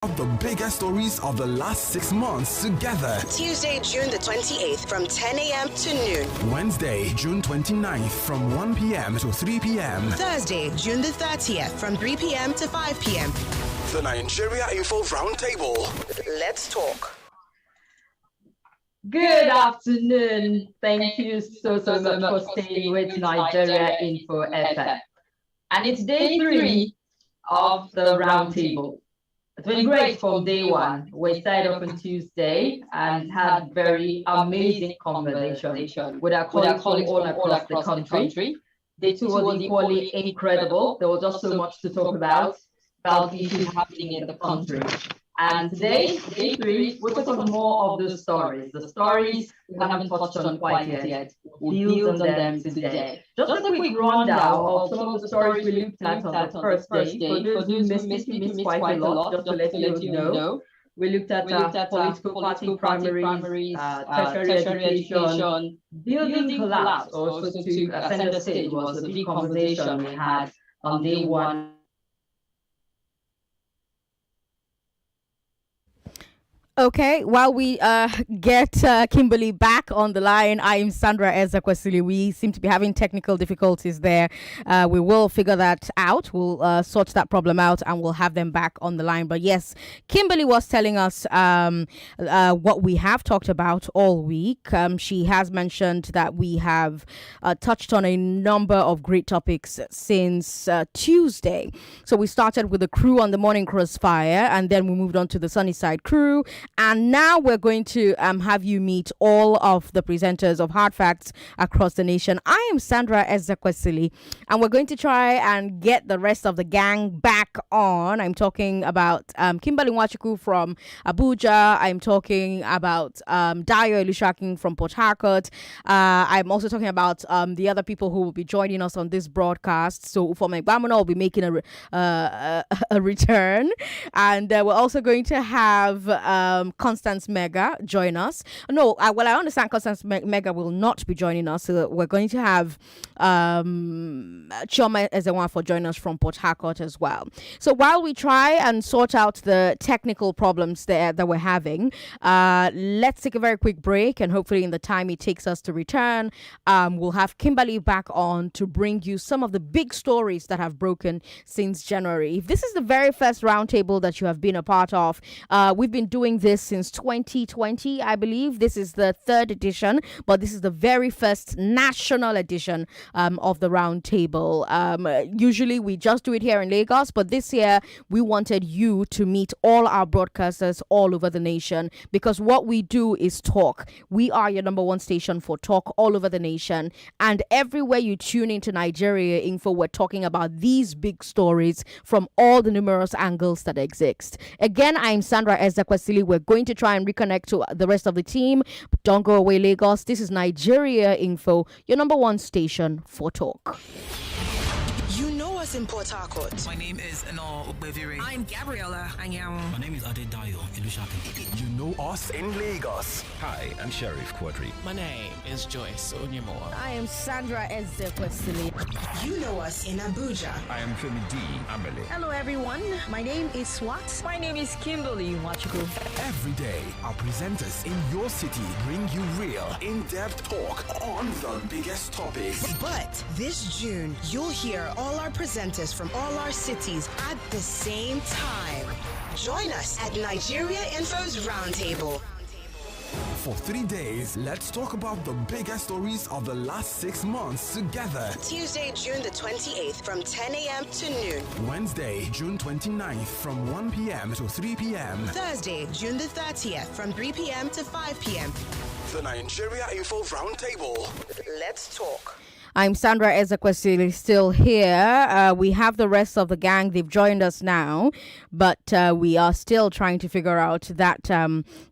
The biggest stories of the last 6 months together. Tuesday, June the 28th from 10 a.m. to noon. Wednesday, June 29th from 1 p.m. to 3 p.m. Thursday, June the 30th from 3 p.m. to 5 p.m. The Nigeria Info Roundtable. Let's talk. Good afternoon. Thank you so much for staying with Nigeria Info FM. And it's day 3 of the Roundtable. It's been great from day one. We started off on Tuesday and had very amazing conversation with our colleagues from all across the country. Day 2 was equally incredible. There was just so much to talk about the issues happening in the country. And today, day 3, we're talking more of the stories. The stories we haven't touched on quite yet. We'll build on them today. Just a quick rundown of some of the stories we looked at on the first day. For those who missed quite a lot, just to let you know. We looked at political party primaries, tertiary education, building collapse, also to center stage was a big conversation we had on day 1. Okay, while we get Kimberly back on the line, I am Sandra Ezekwesili. We seem to be having technical difficulties there. We will figure that out. We'll sort that problem out and we'll have them back on the line. But yes, Kimberly was telling us what we have talked about all week. She has mentioned that we have touched on a number of great topics since Tuesday. So we started with the crew on the Morning Crossfire, and then we moved on to the Sunnyside crew. And now we're going to have you meet all of the presenters of Hard Facts across the nation. I am Sandra Ezekwesili, and we're going to try and get the rest of the gang back on. I'm talking about Kimberly Nwachukwu from Abuja. I'm talking about Dayo Dee-Shark from Port Harcourt. I'm also talking about the other people who will be joining us on this broadcast. So Ufuoma Egbamuno will be making a return. And we're also going to have Constance Mega join us. No, I understand Constance Mega will not be joining us. So we're going to have Chioma Ezenwafor join us from Port Harcourt as well. So while we try and sort out the technical problems there that we're having, let's take a very quick break, and hopefully in the time it takes us to return, we'll have Kimberly back on to bring you some of the big stories that have broken since January. If this is the very first roundtable that you have been a part of, we've been doing this since 2020, I believe. This is the 3rd edition, but this is the very first national edition of the Roundtable. Usually we just do it here in Lagos, but this year we wanted you to meet all our broadcasters all over the nation, because what we do is talk. We are your number 1 station for talk all over the nation, and everywhere you tune into Nigeria Info, we're talking about these big stories from all the numerous angles that exist. Again, I'm Sandra Ezekwesili. We're going to try and reconnect to the rest of the team. But don't go away, Lagos. This is Nigeria Info, your number 1 station for talk. You know us in Port Harcourt. My name is Eno Ubevire. I'm Gabriella Anyanwu. My name is Dayo Dee-Shark. You know us in Lagos. Hi, I'm Sheriff Quadri. My name is Joyce Onyemoa. I am Sandra Ezekwesili. You know us in Abuja. I am Femi D. Amberley. Hello everyone, my name is Swat. My name is Kimberly Nwachukwu. Every day, our presenters in your city bring you real, in-depth talk on the biggest topics. But this June, you'll hear all our presenters from all our cities at the same time. Join us at Nigeria Info's Roundtable. For 3 days, let's talk about the biggest stories of the last 6 months together. Tuesday, June the 28th from 10 a.m. to noon. Wednesday, June 29th from 1 p.m. to 3 p.m. Thursday, June the 30th from 3 p.m. to 5 p.m. The Nigeria Info Roundtable. Let's talk. I'm Sandra Ezekwesili, still here. We have the rest of the gang. They've joined us now, but we are still trying to figure out that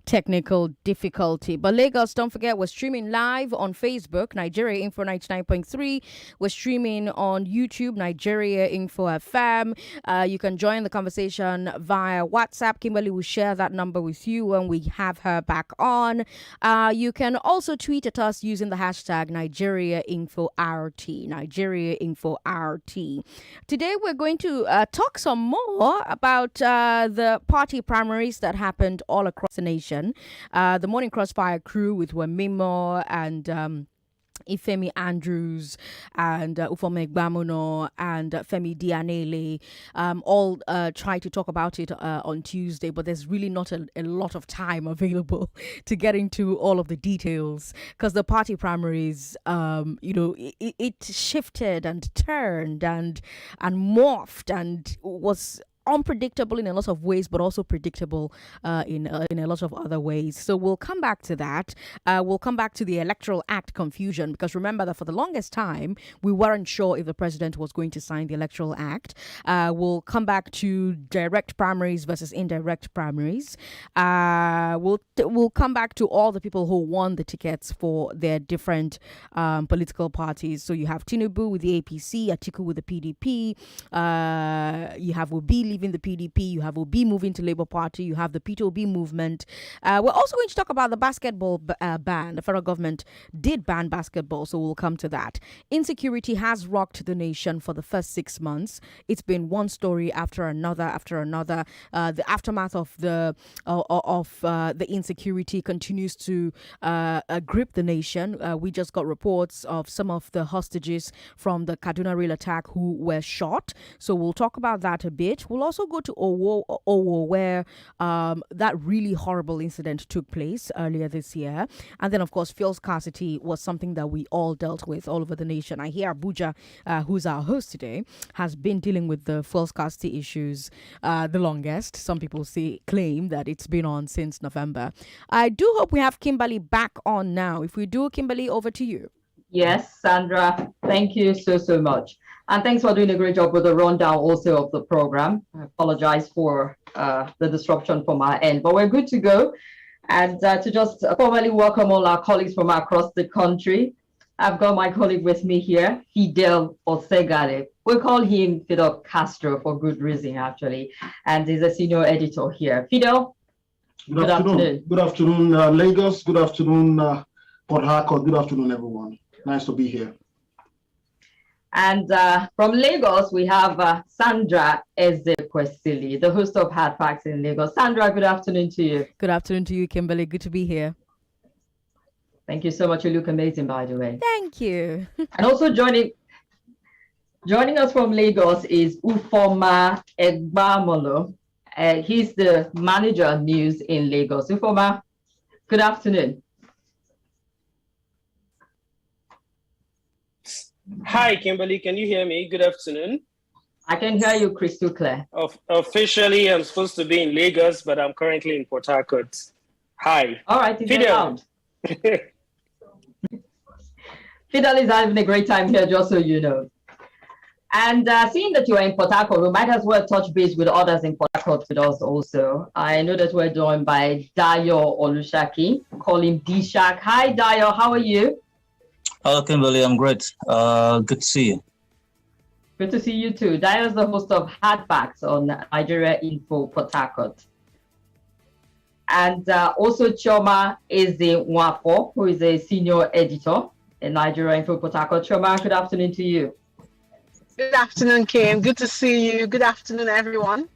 technical difficulty. But Lagos, don't forget, we're streaming live on Facebook, Nigeria Info 99.3. We're streaming on YouTube, Nigeria Info FM. You can join the conversation via WhatsApp. Kimberly will share that number with you when we have her back on. You can also tweet at us using the hashtag Nigeria Info RT, Nigeria Info RT. Today we're going to talk some more about the party primaries that happened all across the nation. The Morning Crossfire crew with Wemimo and Ifemi Andrews and Ufuoma Egbamuno and Femi Dianele all try to talk about it on Tuesday, but there's really not a lot of time available to get into all of the details because the party primaries, it shifted and turned and morphed and was unpredictable in a lot of ways, but also predictable in a lot of other ways. So we'll come back to that. We'll come back to the Electoral Act confusion, because remember that for the longest time, we weren't sure if the president was going to sign the Electoral Act. We'll come back to direct primaries versus indirect primaries. We'll come back to all the people who won the tickets for their different political parties. So you have Tinubu with the APC, Atiku with the PDP, you have Obi leaving the PDP, you have Obi moving to Labour Party, you have the P2OB movement. We're also going to talk about the basketball ban. The federal government did ban basketball, so we'll come to that. Insecurity has rocked the nation for the first 6 months. It's been one story after another. The aftermath of the insecurity continues to grip the nation. We just got reports of some of the hostages from the Kaduna rail attack who were shot. So we'll talk about that a bit. We'll also go to Owo where that really horrible incident took place earlier this year. And then, of course, fuel scarcity was something that we all dealt with all over the nation. I hear Abuja, who's our host today, has been dealing with the fuel scarcity issues the longest. Some people claim that it's been on since November. I do hope we have Kimberly back on now. If we do, Kimberly, over to you. Yes, Sandra, thank you so much. And thanks for doing a great job with the rundown also of the program. I apologize for the disruption from our end, but we're good to go. And to just formally welcome all our colleagues from across the country. I've got my colleague with me here, Fidel Castro. We call him Fidel Castro for good reason, actually. And he's a senior editor here. Fidel, good afternoon. Good afternoon, Lagos. Good afternoon, Port Harcourt. Good afternoon, everyone. Nice to be here. And from Lagos, we have Sandra Ezekwesili, the host of Hard Facts in Lagos. Sandra, good afternoon to you. Good afternoon to you, Kimberly. Good to be here. Thank you so much. You look amazing, by the way. Thank you. And also joining us from Lagos is Ufuoma Egbamuno. He's the manager of news in Lagos. Ufuoma, good afternoon. Hi, Kimberly. Can you hear me? Good afternoon. I can hear you crystal clear. Officially, I'm supposed to be in Lagos, but I'm currently in Port Harcourt. Hi. All right. Fidel. Fidel is having a great time here, just so you know. And seeing that you are in Port Harcourt, we might as well touch base with others in Port Harcourt with us also. I know that we're joined by Dayo Dee-Shark, call him D-Shark. Hi, Dayo. How are you? Hello, Kimberly. I'm great. Good to see you. Good to see you too. Dayo is the host of Hard Facts on Nigeria Info Port Harcourt. And also Chioma Ezenwafor, who is a senior editor in Nigeria Info Port Harcourt. Chioma, good afternoon to you. Good afternoon, Kim. Good to see you. Good afternoon, everyone.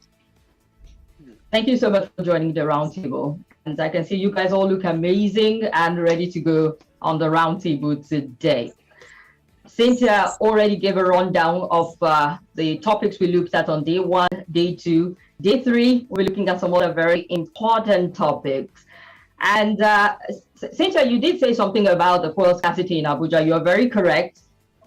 Thank you so much for joining the roundtable. And I can see you guys all look amazing and ready to go on the roundtable today. Cynthia already gave a rundown of the topics we looked at on day 1, day 2. Day 3, we're looking at some other very important topics. And Cynthia, you did say something about the fuel scarcity in Abuja. You're very correct.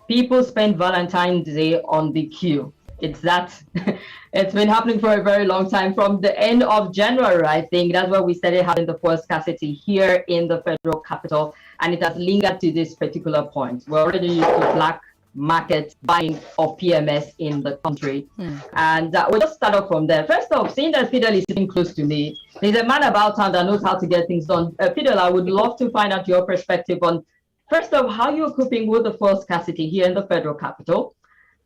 People spend Valentine's Day on the queue. It's been happening for a very long time. From the end of January, I think, that's where we started having the fuel scarcity here in the federal capital. And it has lingered to this particular point. We're already used to black market buying of PMS in the country. And we'll just start off from there. First off, seeing that Fidel is sitting close to me, there's a man about town that knows how to get things done. Fidel, I would love to find out your perspective on, first off, how you're coping with the fuel scarcity here in the federal capital.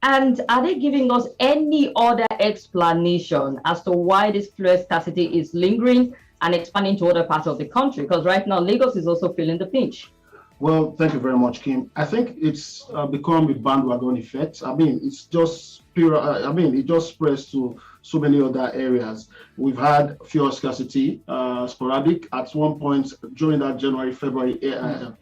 And are they giving us any other explanation as to why this fuel scarcity is lingering and expanding to other parts of the country? Because right now, Lagos is also feeling the pinch. Well, thank you very much, Kim. I think it's become a bandwagon effect. I mean, it's just pure. It just spreads to so many other areas. We've had fuel scarcity, sporadic. At one point during that January-February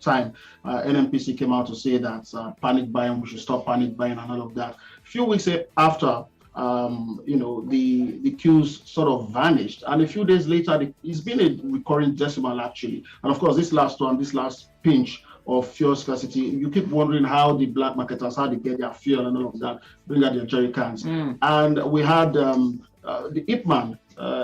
time, NNPC came out to say that panic buying, we should stop panic buying and all of that. A few weeks after, the queues sort of vanished, and a few days later, it's been a recurring decimal actually. And of course, this last pinch of fuel scarcity, you keep wondering how the black marketers, how they get their fuel and all of that, bring out their jerry cans. And we had the IPMAN,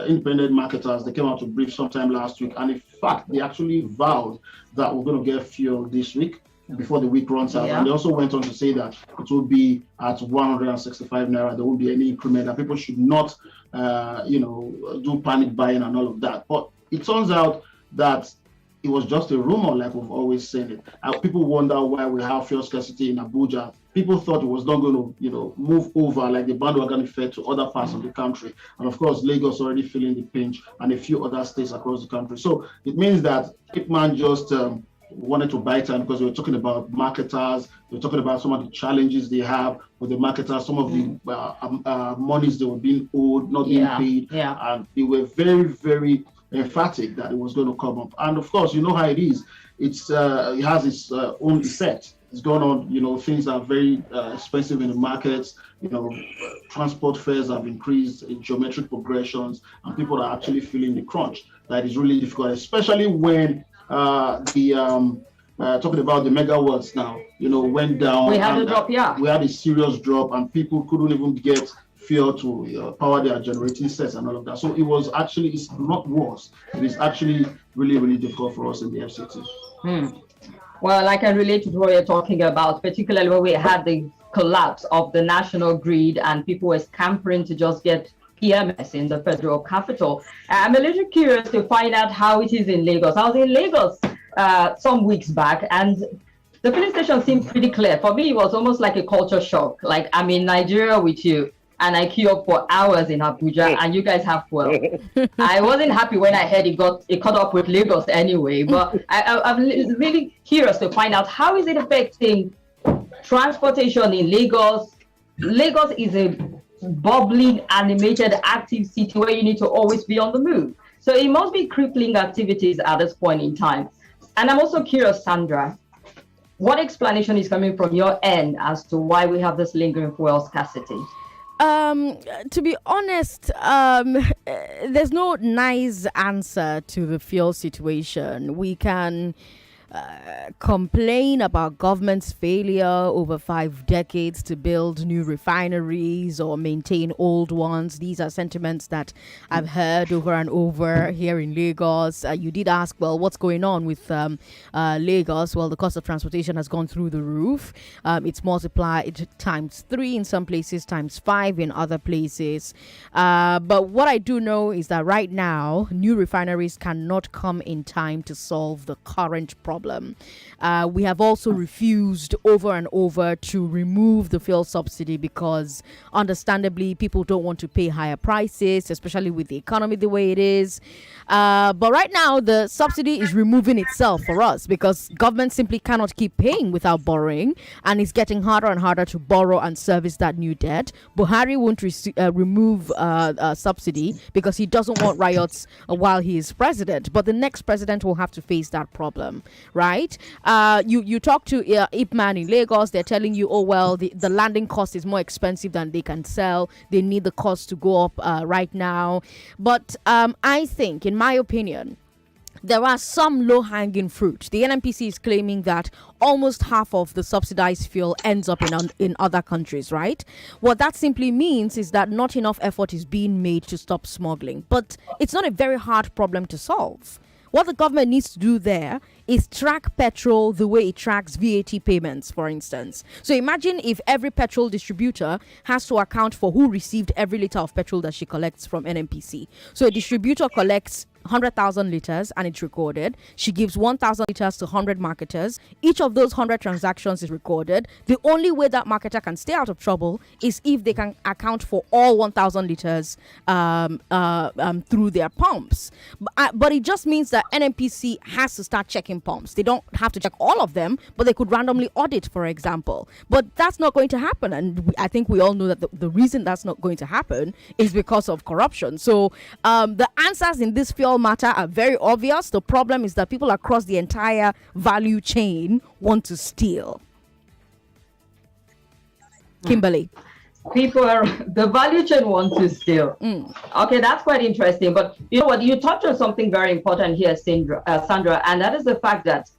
independent marketers, they came out to brief sometime last week, and in fact, they actually vowed that we're going to get fuel this week before the week runs out. And they also went on to say that it will be at 165 naira. There won't be any increment, and people should not, do panic buying and all of that. But it turns out that it was just a rumor, like we've always said it. People wonder why we have fuel scarcity in Abuja. People thought it was not going to, move over like the bandwagon effect to other parts of the country. And of course, Lagos already feeling the pinch, and a few other states across the country. So it means that Ipman just wanted to buy time, because we were talking about marketers. We were talking about some of the challenges they have with the marketers, some of the monies they were being owed, not being paid. And they were very, very emphatic that it was going to come up. And of course, you know how it is. It has its own effect. It's gone on, things are very expensive in the markets. Transport fares have increased in geometric progressions, and people are actually feeling the crunch. That is really difficult, especially when talking about the megawatts now, went down. We had a drop, We had a serious drop, and people couldn't even get fuel to power their generating sets and all of that. So it's not worse. It is actually really, really difficult for us in the FCT. Well, I can relate to what you're talking about, particularly when we had the collapse of the national grid and people were scampering to just get PMS in the federal capital. I'm a little curious to find out how it is in Lagos. I was in Lagos some weeks back, and the filling station seemed pretty clear. For me, it was almost like a culture shock. Like, I'm in Nigeria with you, and I queue up for hours in Abuja, and you guys have fuel. I wasn't happy when I heard it caught up with Lagos anyway, but I'm really curious to find out how is it affecting transportation in Lagos. Lagos is a bubbling, animated, active city where you need to always be on the move. So it must be crippling activities at this point in time. And I'm also curious, Sandra, what explanation is coming from your end as to why we have this lingering fuel scarcity? To be honest, there's no nice answer to the fuel situation. We can complain about government's failure over 5 decades to build new refineries or maintain old ones. These are sentiments that I've heard over and over here in Lagos. You did ask, well, what's going on with Lagos? Well, the cost of transportation has gone through the roof. It's multiplied times 3 in some places, times 5 in other places. But what I do know is that right now, new refineries cannot come in time to solve the current problem. We have also refused over and over to remove the fuel subsidy because understandably people don't want to pay higher prices, especially with the economy the way it is. But right now the subsidy is removing itself for us because government simply cannot keep paying without borrowing, and it's getting harder and harder to borrow and service that new debt. Buhari won't remove subsidy because he doesn't want riots while he is president, but the next president will have to face that problem. Right? You talk to Ipman in Lagos, they're telling you, oh, well, the landing cost is more expensive than they can sell. They need the cost to go up right now. But I think, in my opinion, there are some low-hanging fruit. The NNPC is claiming that almost half of the subsidized fuel ends up in other countries, right? What that simply means is that not enough effort is being made to stop smuggling. But it's not a very hard problem to solve. What the government needs to do there is track petrol the way it tracks VAT payments, for instance. So imagine if every petrol distributor has to account for who received every liter of petrol that she collects from NNPC. So a distributor collects 100,000 liters and it's recorded. She gives 1,000 liters to 100 marketers. Each of those 100 transactions is recorded. The only way that marketer can stay out of trouble is if they can account for all 1,000 liters through their pumps. But it just means that NNPC has to start checking pumps. They don't have to check all of them, but they could randomly audit, for example. But that's not going to happen. And I think we all know that the reason that's not going to happen is because of corruption. So the answers in this fuel matter are very obvious. The problem is that people across the entire value chain want to steal. Kimberly. The value chain wants to steal. Okay, that's quite interesting. But you know what? You touched on something very important here, Sandra, and that is the fact that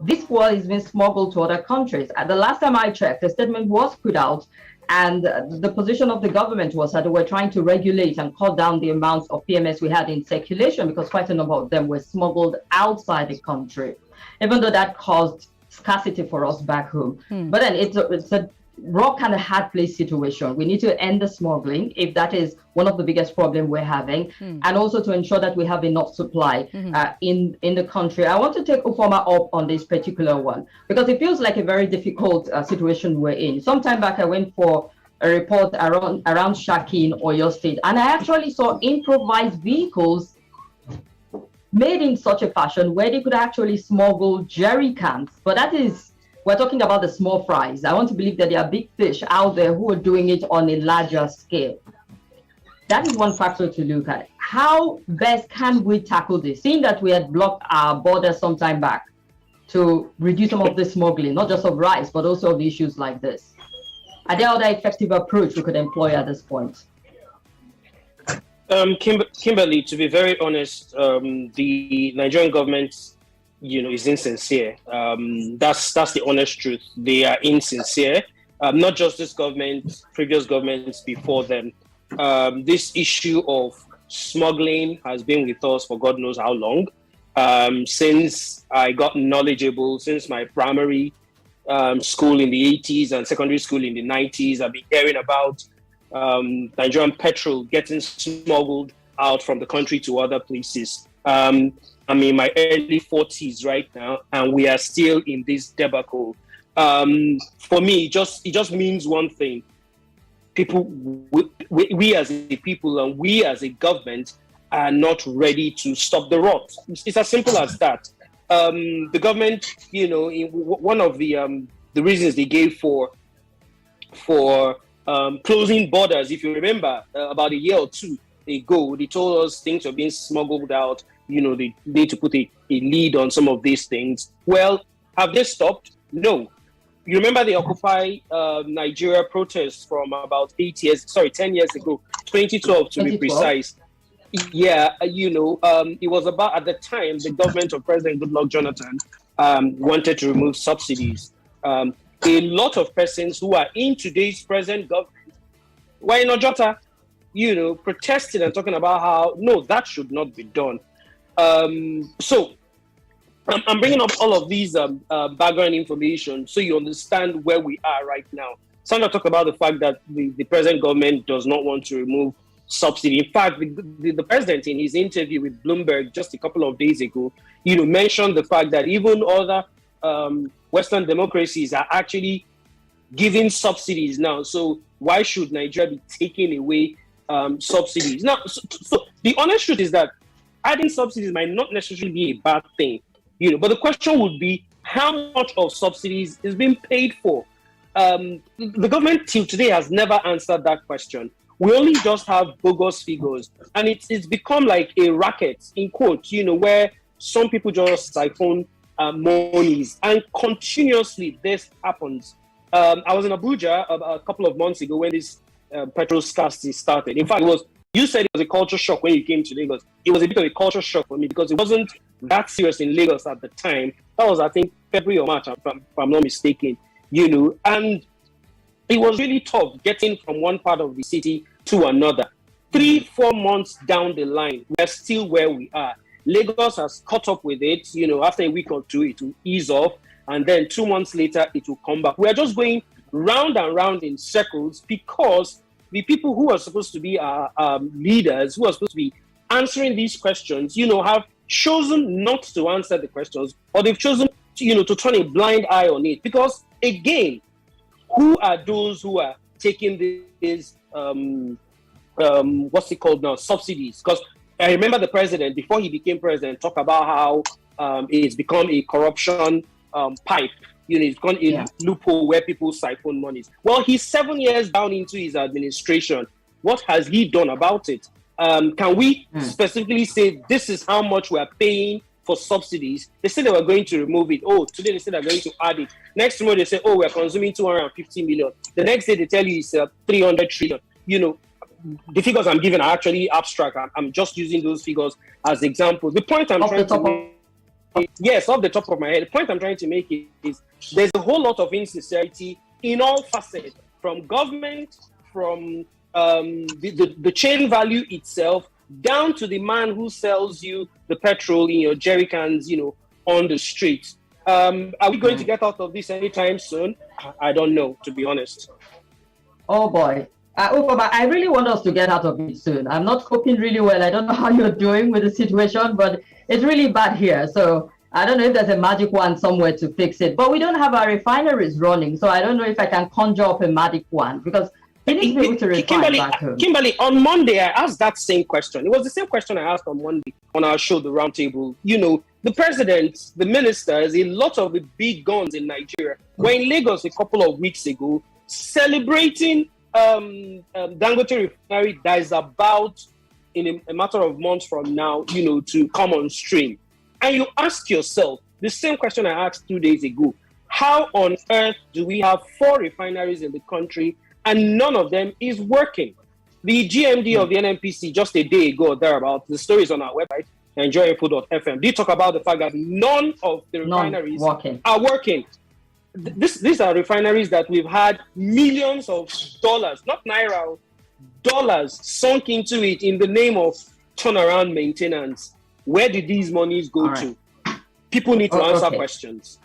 this fuel is being smuggled to other countries. The last time I checked, the statement was put out, and the position of the government was that they were trying to regulate and cut down the amount of PMS we had in circulation, because quite a number of them were smuggled outside the country, even though that caused scarcity for us back home. But then it's a rock and a hard place situation. We need to end the smuggling, if that is one of the biggest problems we're having, and also to ensure that we have enough supply in the country. I want to take Ufuoma up on this particular one, because it feels like a very difficult situation we're in. Some time back, I went for a report around Shaki in Oyo State, and I actually saw improvised vehicles made in such a fashion where they could actually smuggle jerry cans. But that is, we're talking about the small fries. I want to believe that there are big fish out there who are doing it on a larger scale. That is one factor to look at. How best can we tackle this? Seeing that we had blocked our borders some time back to reduce some of the smuggling, not just of rice, but also of issues like this. Are there other effective approach we could employ at this point? Kimberly, to be very honest, the Nigerian government, is insincere. That's the honest truth. They are insincere. Not just this government, previous governments before them. This issue of smuggling has been with us for God knows how long. Since I got knowledgeable, since my primary school in the 80s and secondary school in the 90s, I've been hearing about Nigerian petrol getting smuggled out from the country to other places. I'm in my early 40s right now, and we are still in this debacle. For me, it just means one thing. We as a people and we as a government are not ready to stop the rot. It's as simple as that. The government, one of the reasons they gave for closing borders, if you remember, about a year or two ago, they told us things were being smuggled out. They need to put a lead on some of these things. Well, have they stopped? No. You remember the Occupy Nigeria protests from about 10 years ago, 2012 to be precise. Yeah, it was about, at the time, the government of President Goodluck Jonathan wanted to remove subsidies. A lot of persons who are in today's present government were in Ojota, protesting and talking about how, no, that should not be done. So I'm bringing up all of these background information so you understand where we are right now. Sandra talked about the fact that the present government does not want to remove subsidy. In fact, the president in his interview with Bloomberg just a couple of days ago, mentioned the fact that even other Western democracies are actually giving subsidies now. So why should Nigeria be taking away subsidies? Now, so the honest truth is that adding subsidies might not necessarily be a bad thing, but the question would be how much of subsidies is being paid for? The government till today has never answered that question. We only just have bogus figures, and it's become like a racket, in quotes, where some people just siphon monies, and continuously this happens. I was in Abuja a couple of months ago when this petrol scarcity started. In fact, you said it was a culture shock when you came to Lagos. It was a bit of a culture shock for me because it wasn't that serious in Lagos at the time. That was, I think, February or March, if I'm not mistaken, and it was really tough getting from one part of the city to another. 3-4 months down the line, we're still where we are. Lagos has caught up with it. After a week or two, it will ease off. And then 2 months later, it will come back. We're just going round and round in circles because the people who are supposed to be our leaders, who are supposed to be answering these questions, have chosen not to answer the questions, or they've chosen to turn a blind eye on it. Because again, who are those who are taking these what's it called now, subsidies? Because I remember the president, before he became president, talk about how it's become a corruption pipe. It's gone a loophole where people siphon monies. Well, he's 7 years down into his administration. What has he done about it? Can we specifically say this is how much we are paying for subsidies? They said they were going to remove it. Oh, today they said they're going to add it. Next tomorrow they say, oh, we're consuming 250 million. The next day they tell you it's 300 trillion. The figures I'm giving are actually abstract. I'm just using those figures as examples. The point I'm trying to make, yes, off the top of my head, the point I'm trying to make is there's a whole lot of insincerity in all facets, from government, from the chain value itself, down to the man who sells you the petrol in your jerry cans, on the street. Are we going to get out of this anytime soon? I don't know, to be honest. Oh boy. Ufuoma, I really want us to get out of it soon. I'm not coping really well. I don't know how you're doing with the situation, but it's really bad here. So I don't know if there's a magic wand somewhere to fix it. But we don't have our refineries running, so I don't know if I can conjure up a magic wand, because we need to be able to refine back home. Kimberly, on Monday, I asked that same question. It was the same question I asked on Monday on our show, The Roundtable. The president, the ministers, a lot of the big guns in Nigeria were in Lagos a couple of weeks ago celebrating Dangote Refinery that is about, in a matter of months from now, to come on stream. And you ask yourself the same question I asked 2 days ago. How on earth do we have 4 refineries in the country and none of them is working? The GMD of the NNPC just a day ago, thereabout, the story is on our website, nigeriainfo.fm, did talk about the fact that none of the refineries are working. These are refineries that we've had millions of dollars, not naira, dollars sunk into it in the name of turnaround maintenance. Where did these monies go to? People need to answer questions.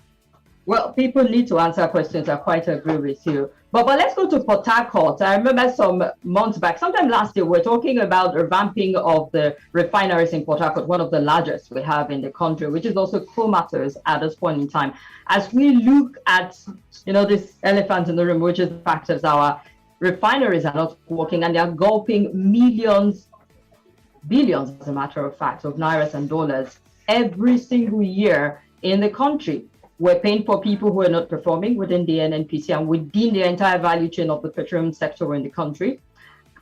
Well, people need to answer questions. I quite agree with you. But let's go to Port Harcourt. I remember some months back, sometime last year, we're talking about revamping of the refineries in Port Harcourt, one of the largest we have in the country, which is also comatose at this point in time. As we look at, this elephant in the room, which is the fact that our refineries are not working and they are gulping millions, billions, as a matter of fact, of nairas and dollars every single year in the country. We're paying for people who are not performing within the NNPC and within the entire value chain of the petroleum sector in the country.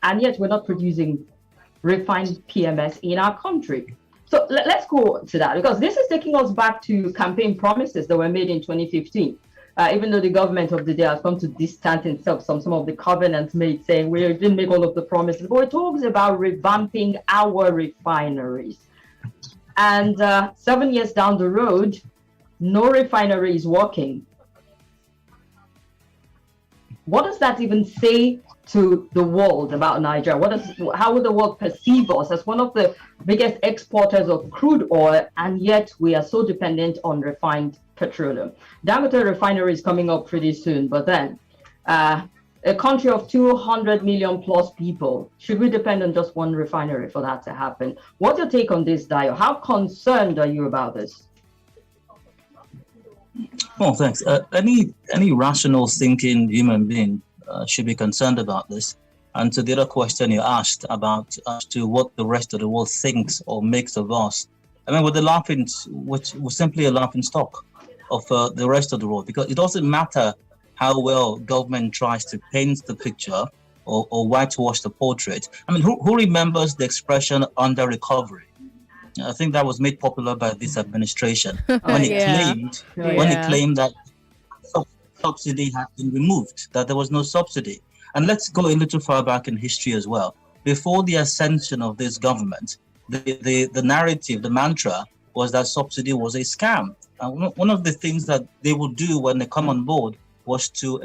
And yet we're not producing refined PMS in our country. So let's go to that, because this is taking us back to campaign promises that were made in 2015. Even though the government of the day has come to distance itself from some of the covenants made, saying we didn't make all of the promises, but it talks about revamping our refineries. And 7 years down the road, no refinery is working. What does that even say to the world about Nigeria? How would the world perceive us as one of the biggest exporters of crude oil, and yet we are so dependent on refined petroleum? Dangote Refinery is coming up pretty soon, but then a country of 200 million plus people, should we depend on just one refinery for that to happen? What's your take on this, Dayo? How concerned are you about this? Oh, thanks. Any rational thinking human being should be concerned about this. And to the other question you asked about as to what the rest of the world thinks or makes of us, I mean, we're simply a laughing stock of the rest of the world, because it doesn't matter how well government tries to paint the picture or whitewash the portrait. I mean, who remembers the expression under recovery? I think that was made popular by this administration when it claimed that subsidy had been removed, that there was no subsidy. And let's go a little far back in history as well. Before the ascension of this government, the narrative, the mantra was that subsidy was a scam. And one of the things that they would do when they come on board was to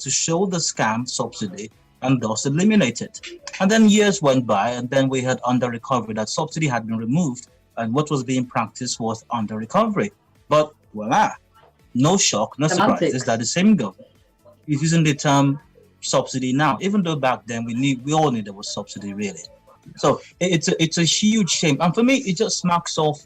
show the scam subsidy and thus eliminate it. And then years went by, and then we had under recovery, that subsidy had been removed, and what was being practiced was under recovery. But voila, no shock, no surprises that the same government is using the term subsidy now, even though back then we all knew there was subsidy really. So it's a huge shame. And for me, it just marks off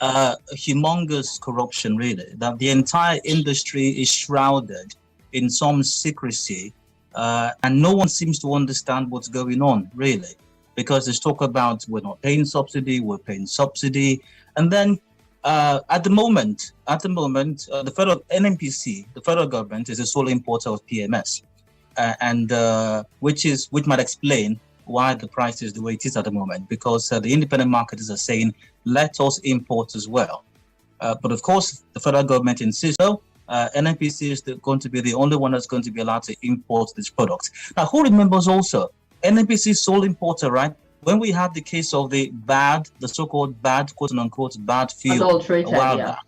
humongous corruption, really, that the entire industry is shrouded in some secrecy, and no one seems to understand what's going on, really, because there's talk about we're not paying subsidy, we're paying subsidy, and then at the moment, the federal NNPC, the federal government, is the sole importer of PMS, and which might explain why the price is the way it is at the moment, because the independent marketers are saying, let us import as well. But of course, the federal government insists, so NNPC is going to be the only one that's going to be allowed to import this product. Now, who remembers also, NNPC sole importer, right? When we had the case of the so-called bad, quote unquote, bad fuel a while back.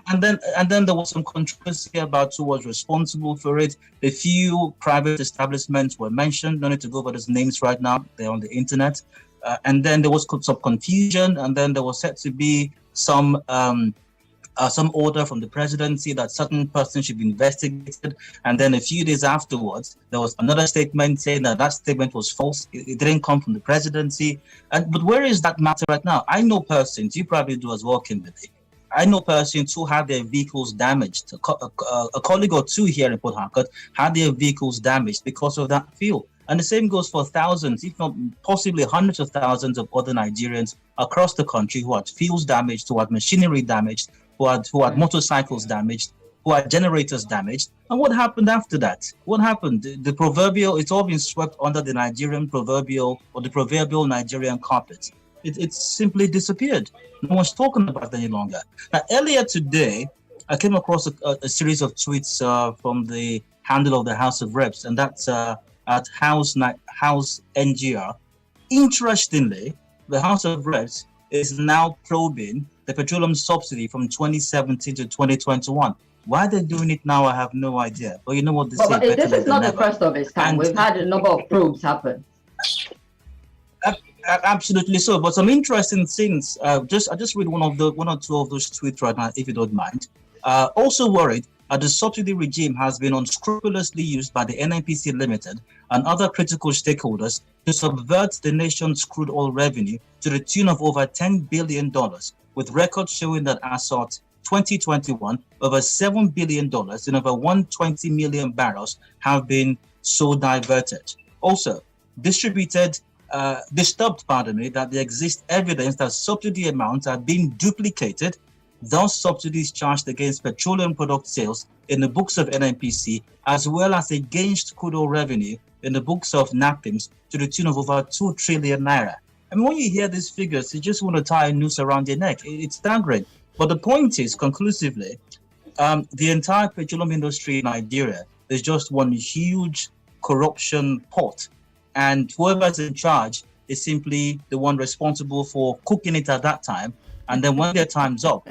And then there was some controversy about who was responsible for it. A few private establishments were mentioned. No need to go over those names right now. They're on the internet. And then there was some confusion. And then there was said to be some order from the presidency that certain persons should be investigated. And then a few days afterwards, there was another statement saying that statement was false. It didn't come from the presidency. But where is that matter right now? I know persons, you probably do as well, Kimberly. I know persons who had their vehicles damaged. A colleague or two here in Port Harcourt had their vehicles damaged because of that fuel. And the same goes for thousands, if not possibly hundreds of thousands of other Nigerians across the country who had fuels damaged, who had machinery damaged, who had motorcycles damaged, who had generators damaged. And what happened after that? What happened? The proverbial, it's all been swept under the proverbial Nigerian carpet. It simply disappeared. No one's talking about it any longer. Now, earlier today, I came across a series of tweets from the handle of the House of Reps, and that's at House NGR. Interestingly, the House of Reps is now probing the petroleum subsidy from 2017 to 2021. Why they're doing it now, I have no idea. But you know what they say. But this is not the first of its kind. We've had a number of probes happen. Absolutely so, but some interesting things. I just read one or two of those tweets right now, if you don't mind. Also worried that the subsidy regime has been unscrupulously used by the NNPC Limited and other critical stakeholders to subvert the nation's crude oil revenue to the tune of over $10 billion, with records showing that as of 2021, over $7 billion in over 120 million barrels have been so diverted. Also, disturbed, that there exists evidence that subsidy amounts are being duplicated, thus subsidies charged against petroleum product sales in the books of NNPC, as well as against crude oil revenue in the books of NAPIMS to the tune of over 2 trillion naira. I mean, when you hear these figures, you just want to tie a noose around your neck. It's staggering. But the point is, conclusively, the entire petroleum industry in Nigeria is just one huge corruption pot. And whoever's in charge is simply the one responsible for cooking it at that time. And then when their time's up,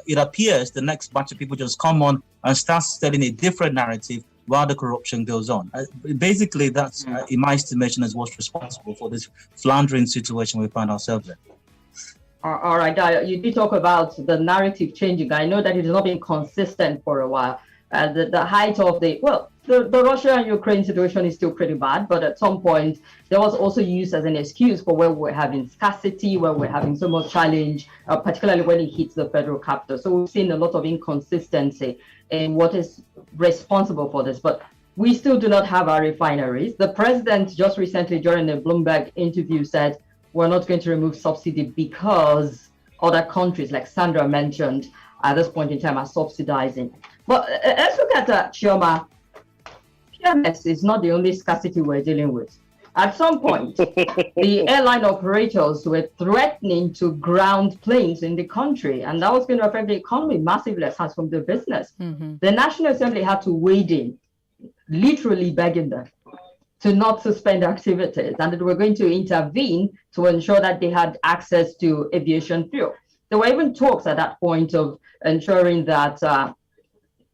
it appears the next batch of people just come on and start telling a different narrative while the corruption goes on. Basically, that's, in my estimation, is what's responsible for this floundering situation we find ourselves in. All right, Dayo, you did talk about the narrative changing. I know that it has not been consistent for a while. The height of the Russia and Ukraine situation is still pretty bad, but at some point there was also used as an excuse for where we're having scarcity, where we're having so much challenge, particularly when it hits the federal capital. So we've seen a lot of inconsistency in what is responsible for this, but we still do not have our refineries. The president just recently during a Bloomberg interview said, we're not going to remove subsidy because other countries, like Sandra mentioned, at this point in time are subsidizing. But let's look at Chioma. PMS is not the only scarcity we're dealing with. At some point, the airline operators were threatening to ground planes in the country, and that was going to affect the economy massively aside from the business. The National Assembly had to wade in, literally begging them to not suspend activities, and that we're going to intervene to ensure that they had access to aviation fuel. There were even talks at that point of ensuring that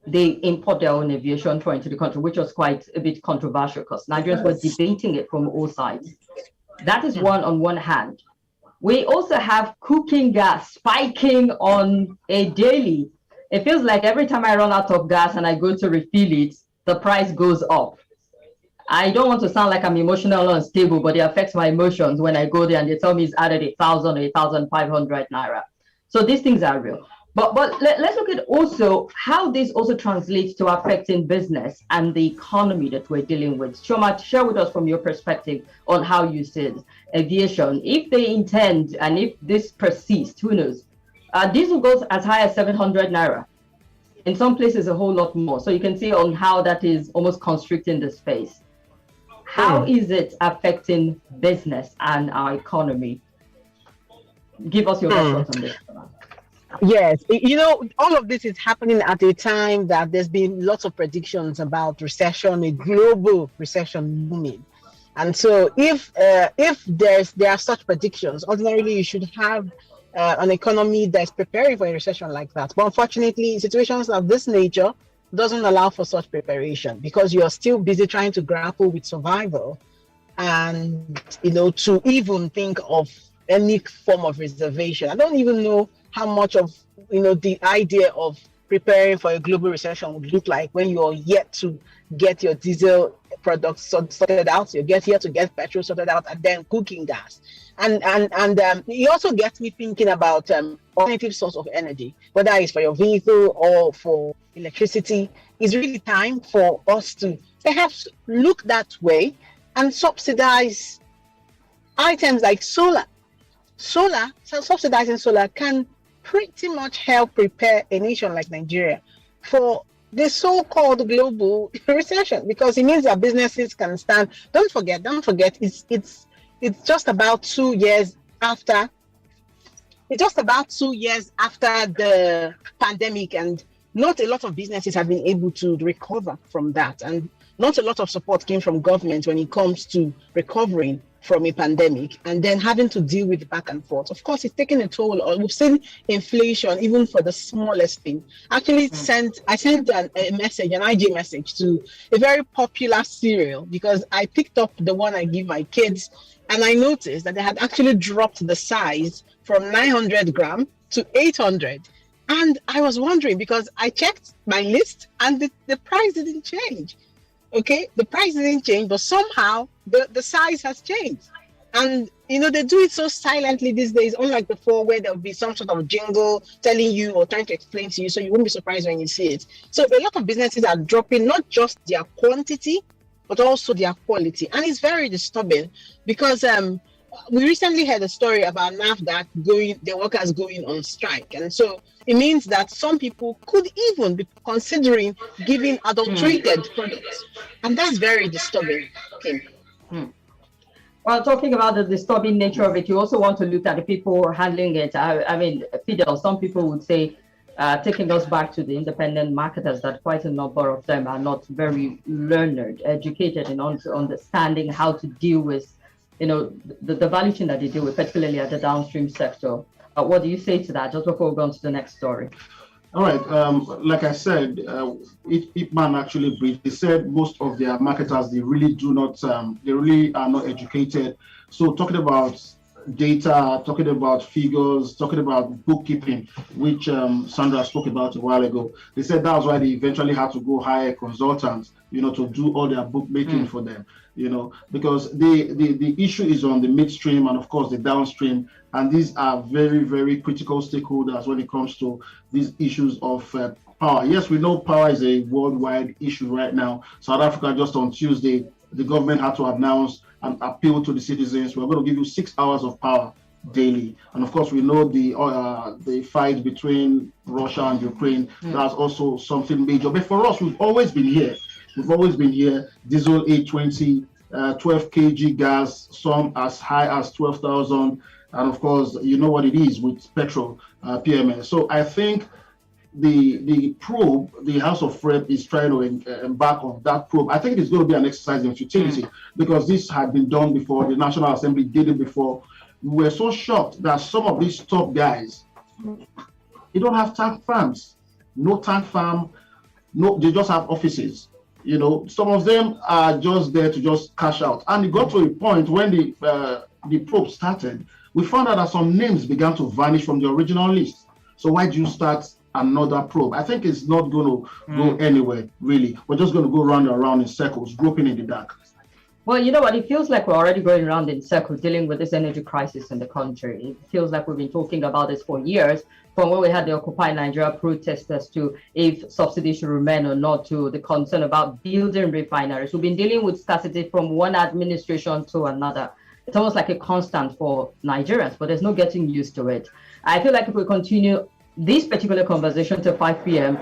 they import their own aviation fuel into the country, which was quite a bit controversial because Nigerians were debating it from all sides. That is one on one hand. We also have cooking gas spiking on a daily. It feels like every time I run out of gas and I go to refill it, the price goes up. I don't want to sound like I'm emotional or unstable, but it affects my emotions when I go there and they tell me it's added 1,000 or 1,500 naira. So these things are real. But let's look at also how this also translates to affecting business and the economy that we're dealing with. Chioma, share with us from your perspective on how you see it. Aviation, if they intend and if this persists, who knows? Diesel goes as high as 700 naira. In some places, a whole lot more. So you can see on how that is almost constricting the space. How is it affecting business and our economy? Give us your best thoughts on this. Yes, all of this is happening at a time that there's been lots of predictions about recession, a global recession looming. And so if there are such predictions, ordinarily you should have an economy that's preparing for a recession like that. But unfortunately, situations of this nature doesn't allow for such preparation because you're still busy trying to grapple with survival and, to even think of any form of reservation. I don't even know how much of, the idea of preparing for a global recession would look like when you're yet to get your diesel products sorted out. You get here to get petrol sorted out and then cooking gas. And it also gets me thinking about alternative source of energy, whether it's for your vehicle or for electricity. It's really time for us to perhaps look that way and subsidize items like solar. Subsidizing solar can pretty much help prepare a nation like Nigeria for the so-called global recession, because it means that businesses can stand. Don't forget, it's just about 2 years after. It's just about 2 years after the pandemic, and not a lot of businesses have been able to recover from that, and not a lot of support came from government when it comes to recovering from a pandemic and then having to deal with back and forth. Of course, it's taking a toll. We've seen inflation even for the smallest thing. Actually, I sent an IG message to a very popular cereal because I picked up the one I give my kids, and I noticed that they had actually dropped the size from 900 gram to 800. And I was wondering because I checked my list and the price didn't change. Okay, the price didn't change, but somehow the size has changed. And, they do it so silently these days, unlike before where there would be some sort of jingle telling you or trying to explain to you, so you won't be surprised when you see it. So a lot of businesses are dropping not just their quantity, but also their quality. And it's very disturbing because we recently heard a story about NAFDAC the workers going on strike. And so it means that some people could even be considering giving adulterated products. And that's very disturbing. Okay. Well, talking about the disturbing nature of it, you also want to look at the people handling it. I mean, Fidel, some people would say, taking us back to the independent marketers, that quite a number of them are not very learned, educated in understanding how to deal with the value chain that they deal with, particularly at the downstream sector. What do you say to that, just before we go on to the next story? All right. Like I said, Ipman actually briefed. They said most of their marketers, they really are not educated. So talking about data, talking about figures, talking about bookkeeping, which Sandra spoke about a while ago. They said that's why they eventually had to go hire consultants, to do all their bookmaking for them, because the issue is on the midstream and of course the downstream, and these are very, very critical stakeholders when it comes to these issues of power. Yes, we know power is a worldwide issue right now. South Africa, just on Tuesday, the government had to announce and appeal to the citizens. We're going to give you 6 hours of power daily. And of course, we know the fight between Russia and Ukraine. That's also something major. But for us, we've always been here. Diesel 820, 12 kg gas, some as high as 12,000. And of course, you know what it is with petrol, PMS. So I think the probe, the House of Rep is trying to embark on that probe. I think it's going to be an exercise in futility because this had been done before. The National Assembly did it before. We were so shocked that some of these top guys, they don't have tank farms. No tank farm. No, they just have offices. Some of them are just there to just cash out. And it got to a point when the probe started, we found out that some names began to vanish from the original list. So why do you start another probe? I think it's not going to go anywhere, really. We're just going to go round and round in circles, groping in the dark. Well, you know what? It feels like we're already going around in circles dealing with this energy crisis in the country. It feels like we've been talking about this for years, from when we had the Occupy Nigeria protesters to if subsidy should remain or not, to the concern about building refineries. We've been dealing with scarcity from one administration to another. It's almost like a constant for Nigerians, but there's no getting used to it. I feel like if we continue this particular conversation to 5 p.m.,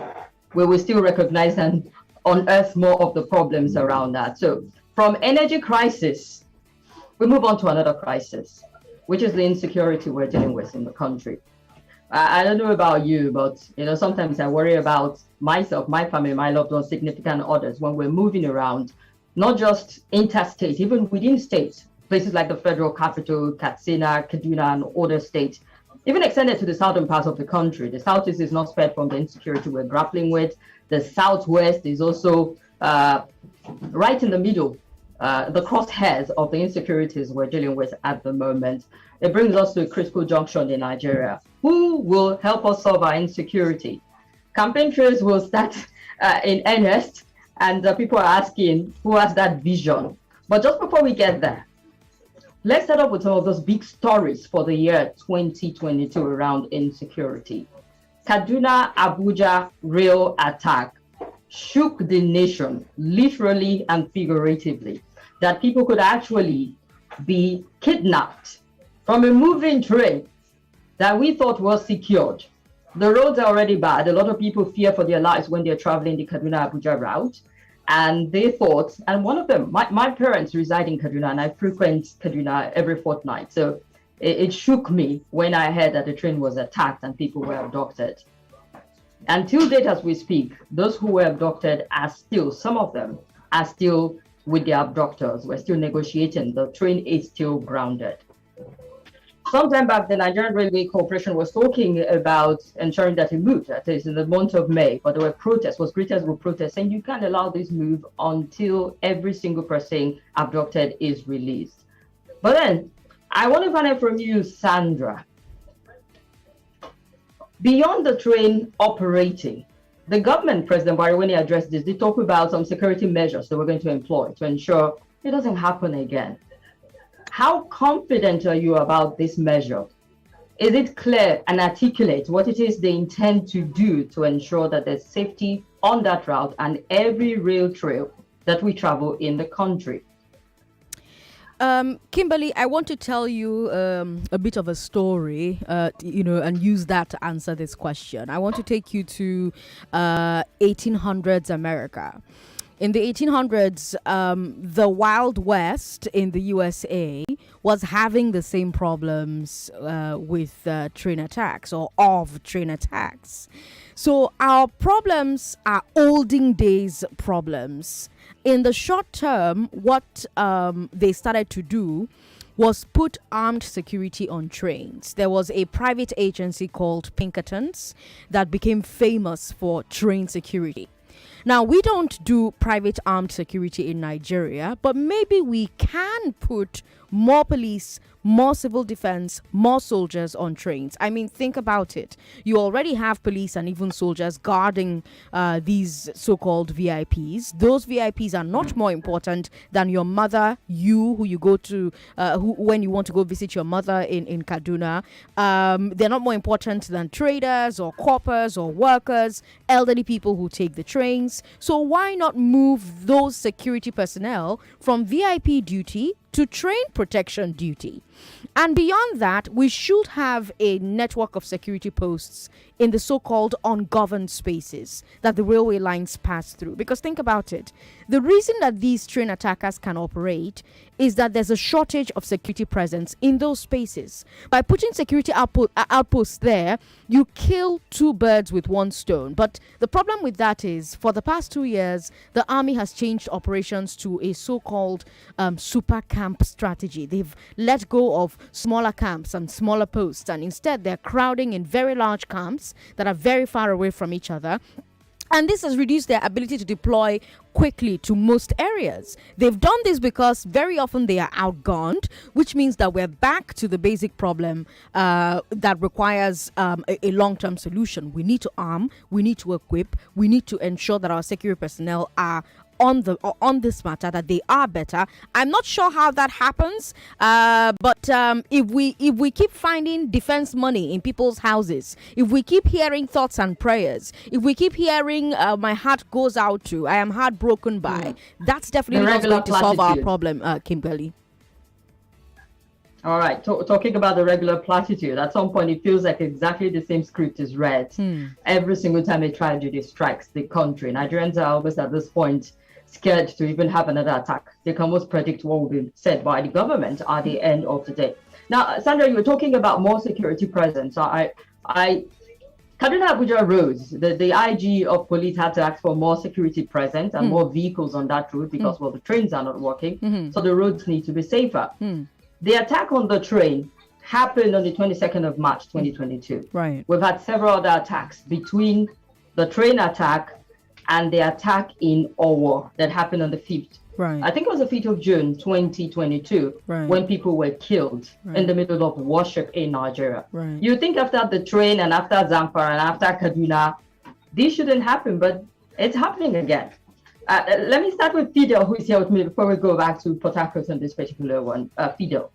we will still recognize and unearth more of the problems around that. So from energy crisis, we move on to another crisis, which is the insecurity we're dealing with in the country. I don't know about you, but sometimes I worry about myself, my family, my loved ones, significant others when we're moving around, not just interstate, even within states, places like the federal capital, Katsina, Kaduna, and other states, even extended to the southern parts of the country. The southeast is not spared from the insecurity we're grappling with. The southwest is also right in the middle, the crosshairs of the insecurities we're dealing with at the moment. It brings us to a critical junction in Nigeria. Who will help us solve our insecurity? Campaign trails will start in earnest, and people are asking who has that vision. But just before we get there, let's start up with some of those big stories for the year 2022 around insecurity. Kaduna-Abuja rail attack shook the nation, literally and figuratively, that people could actually be kidnapped from a moving train that we thought was secured. The roads are already bad. A lot of people fear for their lives when they're traveling the Kaduna-Abuja route. And they thought, and one of them, my parents reside in Kaduna, and I frequent Kaduna every fortnight. So it shook me when I heard that the train was attacked and people were abducted. Until date, as we speak, those who were abducted are still, some of them are still with their abductors. We're still negotiating. The train is still grounded. Sometime back, the Nigerian Railway Corporation was talking about ensuring that it moved. That is in the month of May, but there were protests, greeters were protesting, saying you can't allow this move until every single person abducted is released. But then, I want to find out from you, Sandra. Beyond the train operating, the government, President Buhari, when he addressed this, they talked about some security measures that we're going to employ to ensure it doesn't happen again. How confident are you about this measure? Is it clear and articulate what it is they intend to do to ensure that there's safety on that route and every rail trail that we travel in the country? Kimberly, I want to tell you a bit of a story, and use that to answer this question. I want to take you to 1800s America. In the 1800s, the Wild West in the USA was having the same problems with train attacks or of train attacks. So our problems are olden days problems. In the short term, what they started to do was put armed security on trains. There was a private agency called Pinkertons that became famous for train security. Now, we don't do private armed security in Nigeria, but maybe we can put more police, more civil defense, more soldiers on trains. I mean, think about it. You already have police and even soldiers guarding these so-called VIPs. Those VIPs are not more important than your mother, who you go to, when you want to go visit your mother in Kaduna. They're not more important than traders or coppers or workers, elderly people who take the trains. So why not move those security personnel from VIP duty to train protection duty? And beyond that, we should have a network of security posts in the so-called ungoverned spaces that the railway lines pass through. Because think about it. The reason that these train attackers can operate is that there's a shortage of security presence in those spaces. By putting security outposts there, you kill two birds with one stone. But the problem with that is, for the past 2 years, the army has changed operations to a so-called super camp strategy. They've let go of smaller camps and smaller posts, and instead they're crowding in very large camps that are very far away from each other. And this has reduced their ability to deploy quickly to most areas. They've done this because very often they are outgunned, which means that we're back to the basic problem that requires a long-term solution. We need to arm, we need to equip, we need to ensure that our security personnel are on this matter, that they are better. I'm not sure how that happens, but if we keep finding defense money in people's houses, if we keep hearing thoughts and prayers, if we keep hearing my heart goes out to, I am heartbroken by, that's definitely not going to solve our problem, Kimberly. All right, talking about the regular platitude, at some point it feels like exactly the same script is read every single time a tragedy strikes the country. Nigerians are always at this point scared to even have another attack. They can almost predict what will be said by the government at the end of the day. Now, Sandra, you were talking about more security presence. Kaduna-Abuja roads, the IG of police had to ask for more security presence and more vehicles on that road because, well, the trains are not working, so the roads need to be safer. The attack on the train happened on the 22nd of March, 2022. Right. We've had several other attacks between the train attack and the attack in Owo that happened on the 5th. Right. I think it was the 5th of June, 2022, when people were killed in the middle of worship in Nigeria. Right. You think after the train and after Zamfara and after Kaduna, this shouldn't happen, but it's happening again. Let me start with Fidel, who is here with me before we go back to Port Harcourt on this particular one. Fidel,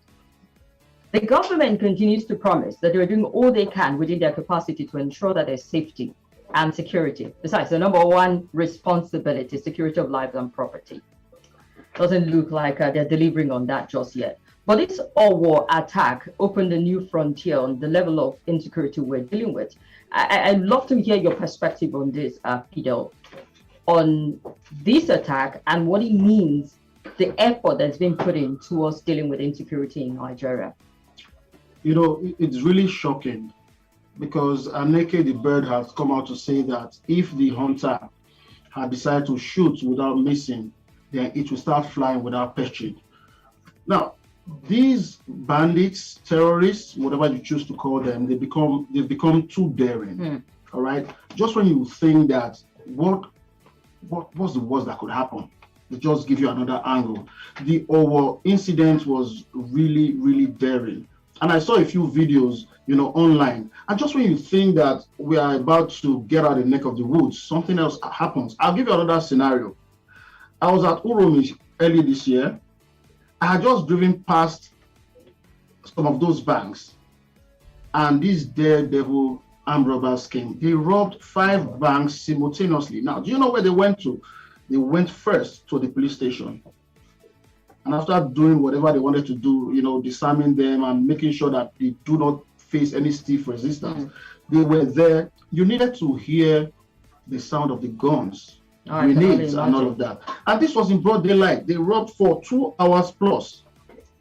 the government continues to promise that they're doing all they can within their capacity to ensure that there's safety and security. Besides, the number one responsibility, security of lives and property. Doesn't look like they're delivering on that just yet. But this all-war attack opened a new frontier on the level of insecurity we're dealing with. I'd love to hear your perspective on this, Fidel, on this attack and what it means, the effort that's been put in towards dealing with insecurity in Nigeria. You know, it's really shocking because Aneke the bird has come out to say that if the hunter had decided to shoot without missing, then it will start flying without perching. Now, these bandits, terrorists, whatever you choose to call them, they've become too daring. All right. Just when you think that what's the worst that could happen, they just give you another angle. The Owo incident was really, really daring. And I saw a few videos, online. And just when you think that we are about to get out the neck of the woods, something else happens. I'll give you another scenario. I was at Uromi early this year. I had just driven past some of those banks, and these daredevil armed robbers came. They robbed 5 banks simultaneously. Now, do you know where they went to? They went first to the police station. And after doing whatever they wanted to do, disarming them and making sure that they do not face any stiff resistance, they were there. You needed to hear the sound of the guns, grenades, and all of that. And this was in broad daylight. They robbed for 2 hours plus,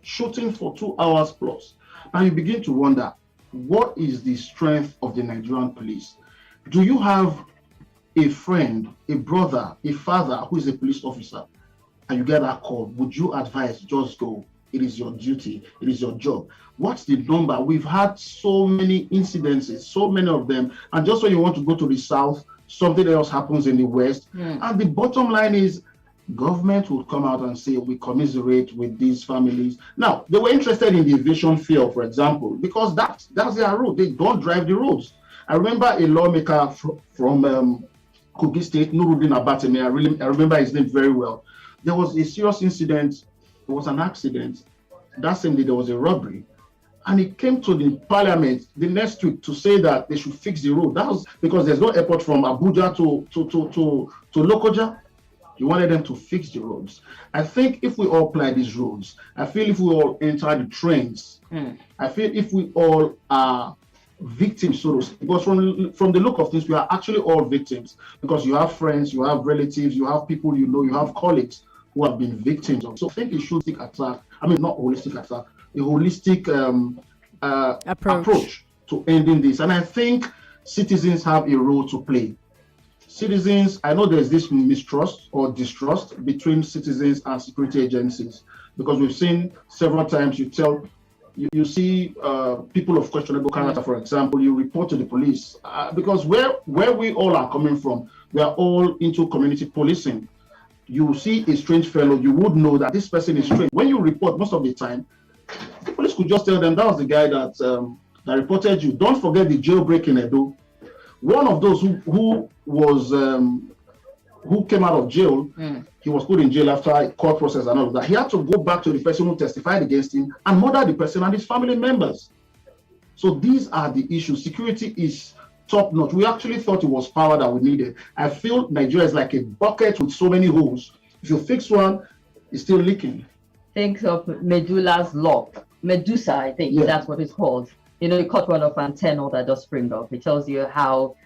shooting for 2 hours plus. Now you begin to wonder, what is the strength of the Nigerian police? Do you have a friend, a brother, a father who is a police officer, and you get that call? Would you advise just go? It is your duty. It is your job. What's the number? We've had so many incidences, so many of them. And just when you want to go to the south, something else happens in the west. And the bottom line is, government will come out and say, we commiserate with these families. Now, they were interested in the aviation field, for example, because that's their route. They don't drive the roads. I remember a lawmaker from Kogi State, Nuruddin Abateme. I remember his name very well. There was a serious incident. There was an accident. That same day, there was a robbery. And he came to the parliament the next week to say that they should fix the road. That was because there's no airport from Abuja to Lokoja. He wanted them to fix the roads. I think if we all apply these roads, I feel if we all enter the trains, I feel if we all are victims, so to speak, because from the look of things, we are actually all victims, because you have friends, you have relatives, you have people you have colleagues who have been victims of. So I think it should take attack. I mean, not holistic attack, a holistic approach to ending this. And I think citizens have a role to play. Citizens, I know there's this mistrust or distrust between citizens and security agencies, because we've seen several times you see people of questionable character, for example, you report to the police, because where we all are coming from, we are all into community policing. You see a strange fellow, you would know that this person is strange. When you report, most of the time, the police could just tell them that was the guy that reported you. Don't forget the jailbreak in Edo. One of those who was who came out of jail, he was put in jail after a court process and all of that. He had to go back to the person who testified against him and murder the person and his family members. So these are the issues. Security is top notch. We actually thought it was power that we needed. I feel Nigeria is like a bucket with so many holes. If you fix one, it's still leaking. Think of Medulla's law. Medusa, I think that's what it's called. You know, you cut one off and 10 others just spring up. It tells you how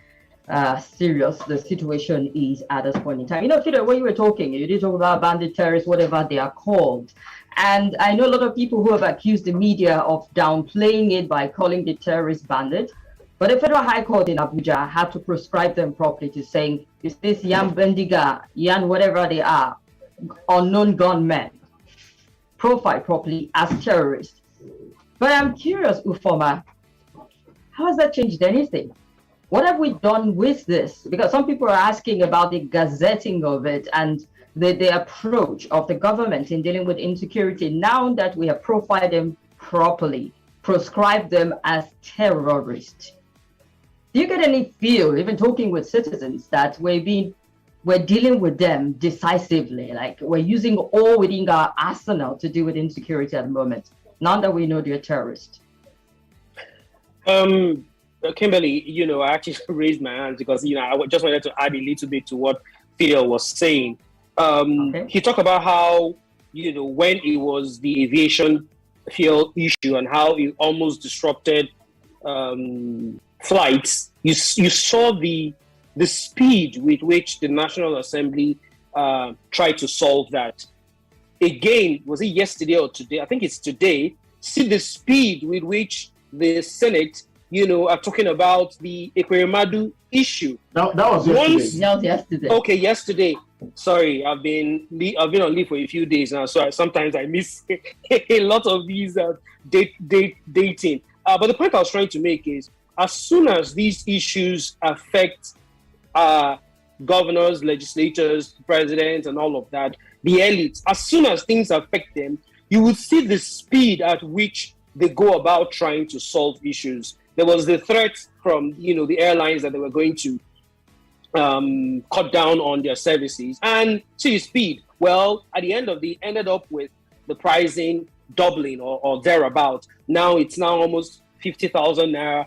serious the situation is at this point in time. You know, Fidel, when you were talking, you did talk about bandit terrorists, whatever they are called. And I know a lot of people who have accused the media of downplaying it by calling the terrorist bandits. But the Federal High Court in Abuja had to prescribe them properly to saying, is this Yan Bendiga, Yan whatever they are, unknown gunmen, profiled properly as terrorists. But I'm curious, Ufuoma, how has that changed anything? What have we done with this? Because some people are asking about the gazetting of it and the approach of the government in dealing with insecurity now that we have profiled them properly, prescribed them as terrorists. Do you get any feel, even talking with citizens, that we're dealing with them decisively, like we're using all within our arsenal to deal with insecurity at the moment, now that we know they're terrorists? Kimberly, you know, I actually raised my hand because, you know, I just wanted to add a little bit to what Fidel was saying. He talked about how, you know, when it was the aviation fuel issue and how it almost disrupted flights, you saw the speed with which the National Assembly tried to solve that. Again, was it yesterday or today? I think it's today. See the speed with which the Senate, you know, are talking about the Ekweremadu issue. That was yesterday. That was yesterday. Okay, yesterday. Sorry, I've been on leave for a few days now, so sometimes I miss a lot of these dating. But the point I was trying to make is, as soon as these issues affect governors, legislators, presidents, and all of that, the elites, as soon as things affect them, you will see the speed at which they go about trying to solve issues. There was the threat from, you know, the airlines that they were going to cut down on their services, and see the speed. Well, at the end of the ended up with the pricing doubling or thereabout. Now it's almost 50,000 naira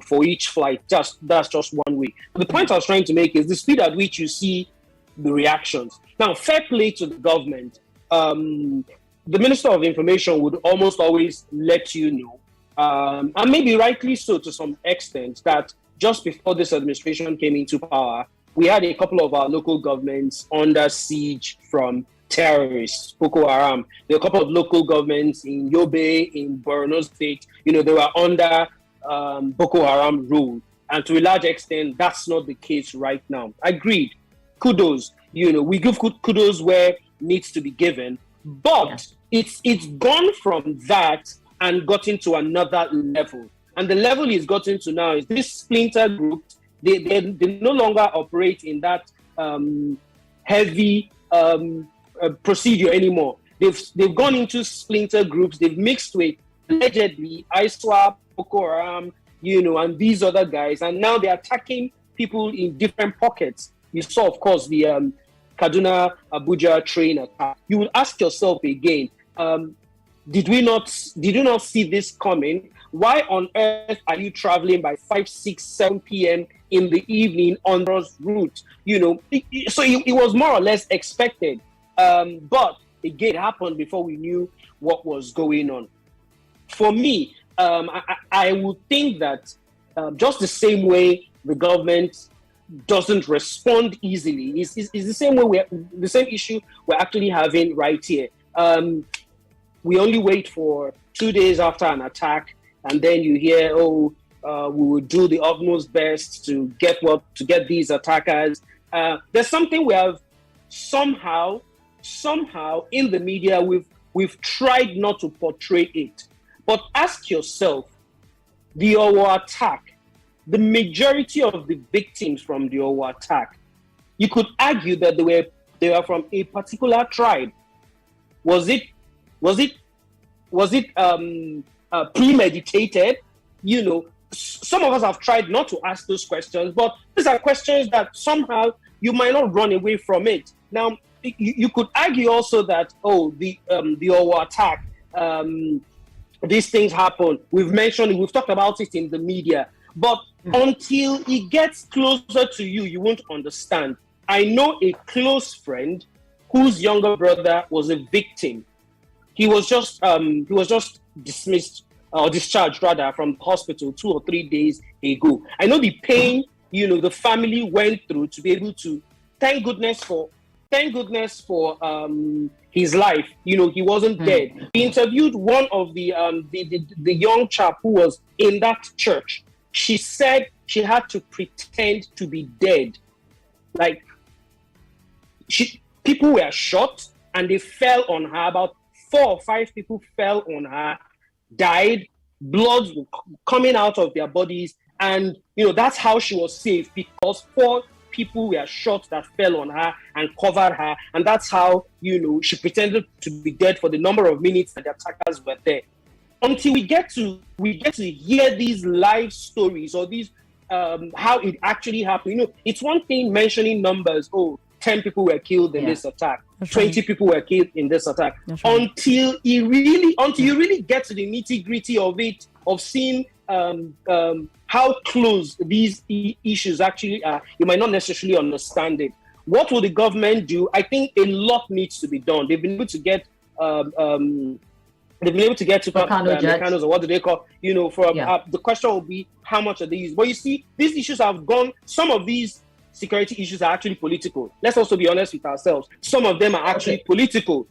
for each flight. That's just one way. But the point I was trying to make is the speed at which you see the reactions. Now, fair play to the government. The Minister of Information would almost always let you know, and maybe rightly so to some extent, that just before this administration came into power, we had a couple of our local governments under siege from terrorists, Boko Haram. There were a couple of local governments in Yobe, in Borno State, you know, they were under Boko Haram rule. And to a large extent, that's not the case right now. Agreed. Kudos. You know, we give kudos where needs to be given. But it's gone from that and got into another level. And the level it's gotten to now is this splinter group. They no longer operate in that heavy procedure anymore. They've gone into splinter groups. They've mixed with allegedly ISWAP, Boko Haram, you know, and these other guys. And now they're attacking people in different pockets. You saw, of course, the Kaduna-Abuja train attack. You will ask yourself again, did you not see this coming? Why on earth are you traveling by 5, 6, 7 p.m. in the evening on those routes? You know, so it was more or less expected. But again, it happened before we knew what was going on. For me, I would think that just the same way the government doesn't respond easily is the same way the same issue we're actually having right here. We only wait for 2 days after an attack, and then you hear, we will do the utmost best to get these attackers. There's something we have somehow in the media we've tried not to portray it. But ask yourself, the Owo attack, the majority of the victims from the Owo attack, you could argue that they were from a particular tribe. Was it premeditated? You know, some of us have tried not to ask those questions, but these are questions that somehow you might not run away from it. Now, you could argue also that, the Owo attack, these things happen. We've talked about it in the media, but until it gets closer to you, you won't understand. I know a close friend whose younger brother was a victim. He was just discharged rather from the hospital 2 or 3 days ago. I know the pain, the family went through to be able to thank goodness for his life. He wasn't dead. We interviewed one of the young chap who was in that church. She said she had to pretend to be dead. Like, people were shot and they fell on her. About 4 or 5 people fell on her, died, blood coming out of their bodies. And, that's how she was saved, because 4 people were shot that fell on her and covered her. And that's how, she pretended to be dead for the number of minutes that the attackers were there. Until we get to hear these live stories or these, how it actually happened. It's one thing mentioning numbers. 10 people were killed in this attack. 20 people were killed in this attack. Until you really get to the nitty-gritty of it, of seeing how close these issues actually are, you might not necessarily understand it. What will the government do? I think a lot needs to be done. They've been able to get mechanos, or what do they call? The question will be, how much are they used? But you see, these issues have gone. Some of these security issues are actually political. Let's also be honest with ourselves. Some of them are actually political.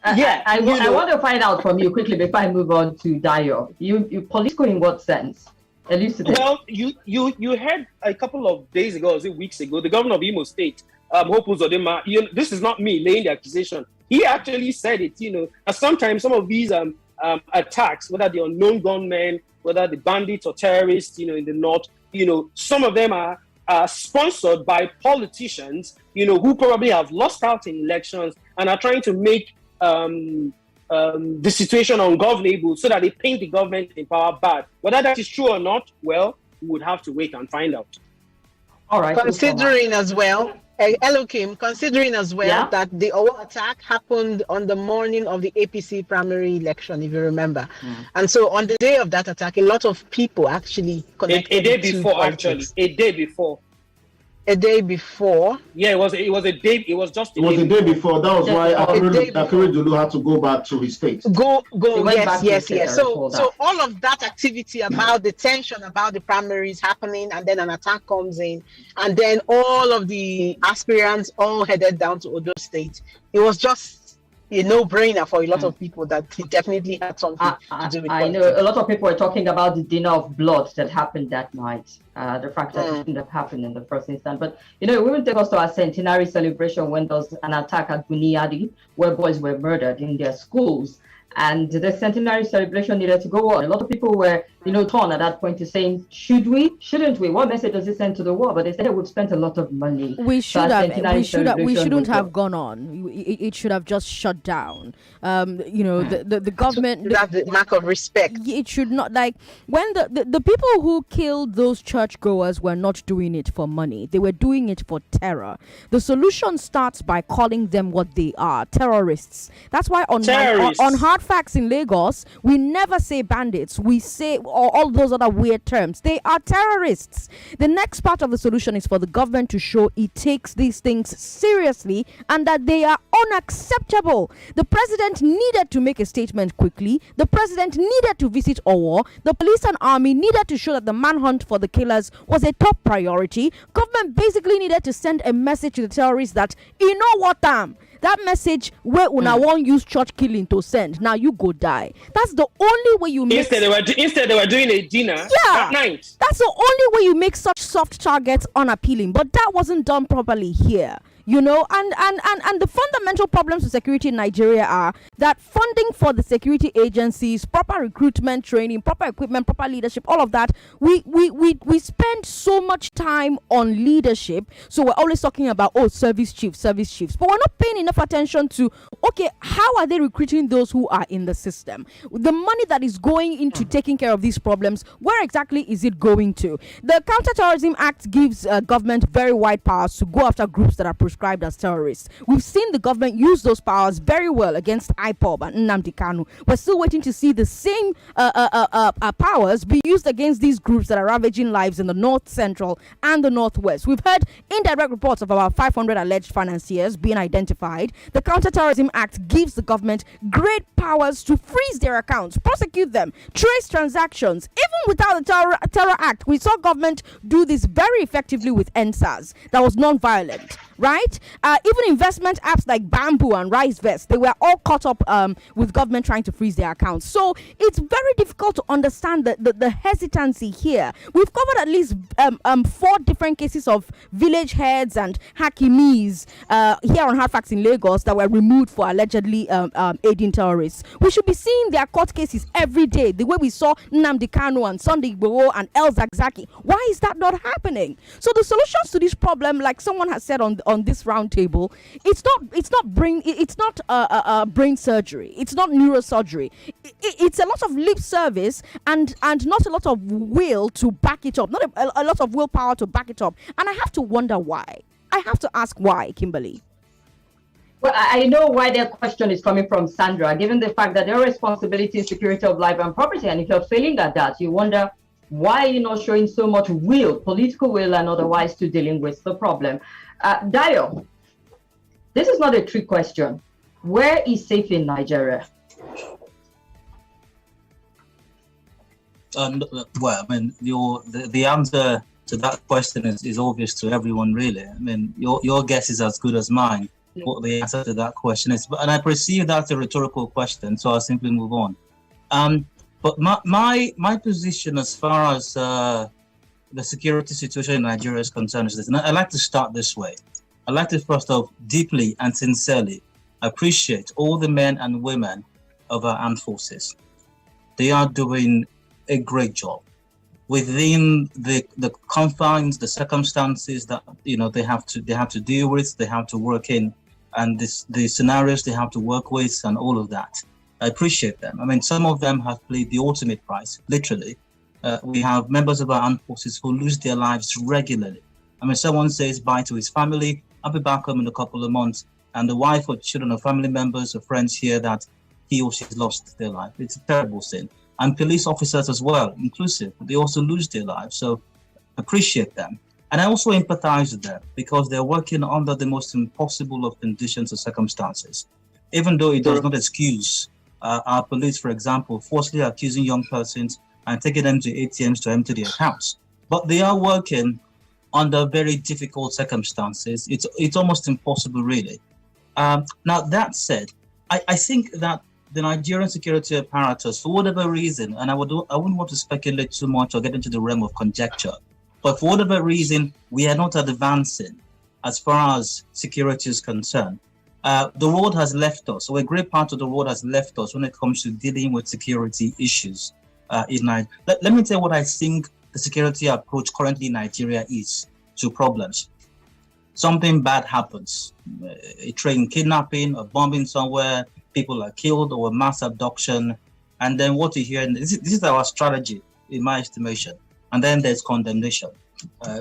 I want to find out from you quickly before I move on to Dayo. You political in what sense? Elucidate. Well, you heard a couple of days ago, or weeks ago, the governor of Imo State, Hope Uzodinma, this is not me laying the accusation. He actually said it, that sometimes some of these attacks, whether the unknown gunmen, whether the bandits or terrorists, in the north, some of them are sponsored by politicians, who probably have lost out in elections and are trying to make the situation ungovernable so that they paint the government in power bad. Whether that is true or not, well, we would have to wait and find out. All right. Considering as well that the Owo attack happened on the morning of the APC primary election, if you remember. And so on the day of that attack, a lot of people actually connected a day before. A day before. Yeah, it was a day. It was just. It was a day before. That was why Akeredolu had to go back to his state. Yes. So all of that activity about the tension about the primaries happening, and then an attack comes in, and then all of the aspirants all headed down to Odo State. It was just a no-brainer for a lot of people that he definitely had something to do with I know a lot of people were talking about the dinner of blood that happened that night, the fact that it shouldn't have happened in the first instance. But, we will take us to our centenary celebration when there was an attack at Buniyadi, where boys were murdered in their schools. And the centenary celebration needed to go on. A lot of people were, torn at that point to saying, should we? Shouldn't we? What message does it send to the world? But they said we've spent a lot of money. We shouldn't have gone on. It should have just shut down. The government. That's the mark of respect. It should not, like, when the people who killed those churchgoers were not doing it for money. They were doing it for terror. The solution starts by calling them what they are, terrorists. That's why on Hard Facts in Lagos, we never say bandits. We say all those other weird terms. They are terrorists. The next part of the solution is for the government to show it takes these things seriously and that they are unacceptable. The president needed to make a statement quickly. The president needed to visit Owo. The police and army needed to show that the manhunt for the killers was a top priority. Government basically needed to send a message to the terrorists that, you know what, that message where una won't use church killing to send. Now you go die. That's the only way you make. Instead they were doing a dinner at night. That's the only way you make such soft targets unappealing. But that wasn't done properly here. and the fundamental problems with security in Nigeria are that funding for the security agencies, proper recruitment, training, proper equipment, proper leadership, all of that, we spend so much time on leadership. So we're always talking about service chiefs, but we're not paying enough attention to, okay, how are they recruiting those who are in the system? The money that is going into taking care of these problems, where exactly is it going to? The Counter-Terrorism Act gives government very wide powers to go after groups that are prescribed as terrorists. We've seen the government use those powers very well against IPOB and Nnamdi Kanu. We're still waiting to see the same powers be used against these groups that are ravaging lives in the North Central and the Northwest. We've heard indirect reports of about 500 alleged financiers being identified. The Counter-Terrorism Act gives the government great powers to freeze their accounts, prosecute them, trace transactions. Even without the Terror Act, we saw government do this very effectively with NSAS that was non-violent, right? Even investment apps like Bamboo and RiceVest, they were all caught up with government trying to freeze their accounts. So it's very difficult to understand the hesitancy here. We've covered at least 4 different cases of village heads and Hakimis here on Hard Facts in Lagos that were removed for allegedly aiding terrorists. We should be seeing their court cases every day, the way we saw Nnamdi Kanu and Sunday Igboho and El Zakzaki. Why is that not happening? So the solutions to this problem, like someone has said on this roundtable, it's not brain surgery, it's not neurosurgery. It's a lot of lip service and not a lot of will to back it up, not a lot of willpower to back it up. And I have to wonder why. I have to ask why, Kimberly. Well, I know why their question is coming from, Sandra, given the fact that their responsibility is security of life and property. And if you're failing at that, you wonder why you're not showing so much will, political will and otherwise, to dealing with the problem. Dayo, this is not a trick question. Where is safe in Nigeria? Well, I mean, the answer to that question is obvious to everyone, really. I mean, your guess is as good as mine. What the answer to that question is, and I perceive that's a rhetorical question, so I'll simply move on. But my position as far as the security situation in Nigeria is concerned is this, and I'd like to start this way. I'd like to first off deeply and sincerely appreciate all the men and women of our armed forces. They are doing a great job within the confines, the circumstances that they have to deal with, they have to work in, and the scenarios they have to work with, and all of that. I appreciate them. I mean, some of them have paid the ultimate price, literally. We have members of our armed forces who lose their lives regularly. I mean, someone says bye to his family, I'll be back home in a couple of months, and the wife or children or family members or friends hear that he or she's lost their life. It's a terrible sin. And police officers as well, inclusive, they also lose their lives. So appreciate them. And I also empathize with them because they're working under the most impossible of conditions or circumstances. Even though it does not excuse our police, for example, falsely accusing young persons and taking them to ATMs to empty their accounts. But they are working under very difficult circumstances. It's almost impossible, really. Now, that said, I think that the Nigerian security apparatus, for whatever reason, and I wouldn't want to speculate too much or get into the realm of conjecture, but for whatever reason, we are not advancing as far as security is concerned. The road has left us, so a great part of the road has left us when it comes to dealing with security issues in Nigeria. Let me tell you what I think the security approach currently in Nigeria is to problems. Something bad happens, a train kidnapping, a bombing somewhere, people are killed, or a mass abduction, and then what you hear, this is our strategy, in my estimation, and then there's condemnation.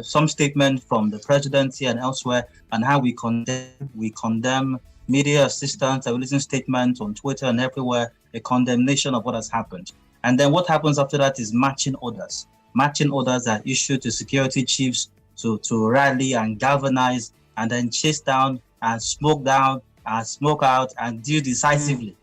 Some statement from the presidency and elsewhere, and how we condemn media assistants, I releasing statements on Twitter and everywhere, a condemnation of what has happened. And then what happens after that is matching orders. Matching orders are issued to security chiefs to rally and galvanize, and then chase down and smoke down and smoke out and deal decisively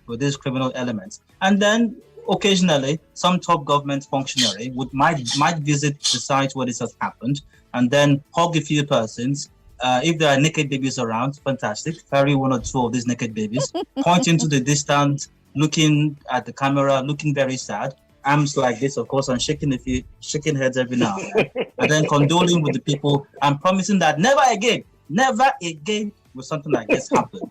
with these criminal elements. And then occasionally some top government functionary might visit the site where this has happened and then hug a few persons. If there are naked babies around, fantastic, carry one or two of these naked babies, point into the distance, looking at the camera, looking very sad, arms like this, of course, and shaking heads every now and then, and then condoling with the people and promising that never again will something like this happen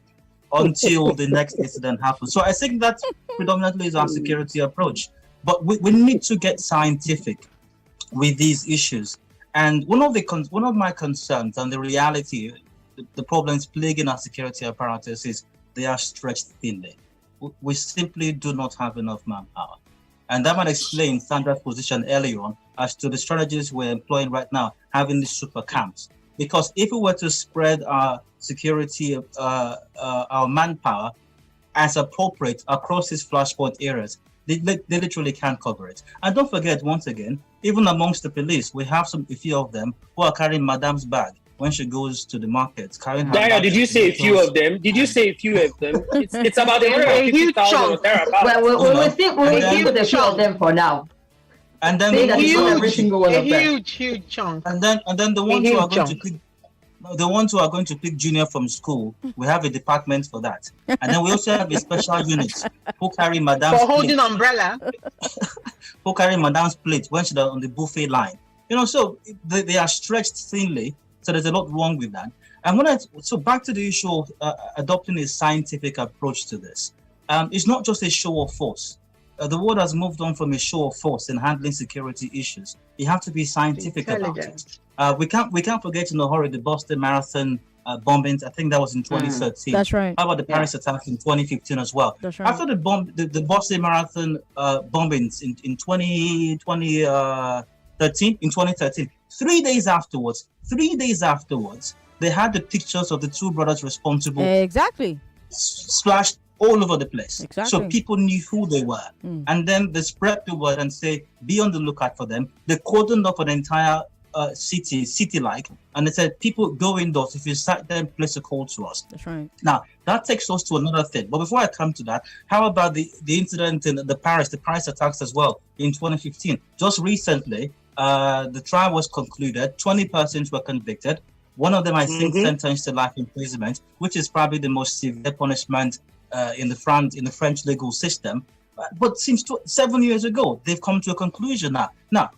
until the next incident happens. So I think that predominantly is our security approach. But we need to get scientific with these issues. And one of my concerns and the reality, the problems plaguing our security apparatus is they are stretched thinly. We simply do not have enough manpower. And that might explain Sandra's position earlier on as to the strategies we're employing right now, having these super camps. Because if we were to spread our security, our manpower as appropriate across these flashpoint areas, they literally can't cover it. And don't forget, once again, even amongst the police, we have a few of them who are carrying Madame's bag when she goes to the market. Dayo, did you say a few of them? It's about 150,000 or thereabouts. We'll stick with a few of them for now. And then huge chunk. And then the ones who are going to pick junior from school, we have a department for that. And then we also have a special unit who carry Madame's for holding umbrella. Who carry Madame's plate when she's on the buffet line. So they are stretched thinly. So there's a lot wrong with that. And so back to the issue of adopting a scientific approach to this. It's not just a show of force. The world has moved on from a show of force in handling security issues. You have to be scientific about it. We can't forget in a hurry the Boston Marathon bombings. I think that was in 2013. That's right. How about the Paris attack in 2015 as well? That's right. After the Boston Marathon bombings in 2013, 3 days afterwards, they had the pictures of the two brothers responsible. Exactly. Splashed all over the place. Exactly. So people knew who they were. And then they spread the word and say, be on the lookout for them. They cordoned off an entire city-like, and they said, people go indoors. If you sight them, place a call to us. That's right. Now, that takes us to another thing. But before I come to that, how about the incident in the Paris attacks as well in 2015? Just recently, the trial was concluded. 20 persons were convicted. One of them, I think, sentenced to life imprisonment, which is probably the most severe punishment in the French legal system. But since 7 years ago, they've come to a conclusion now. Now,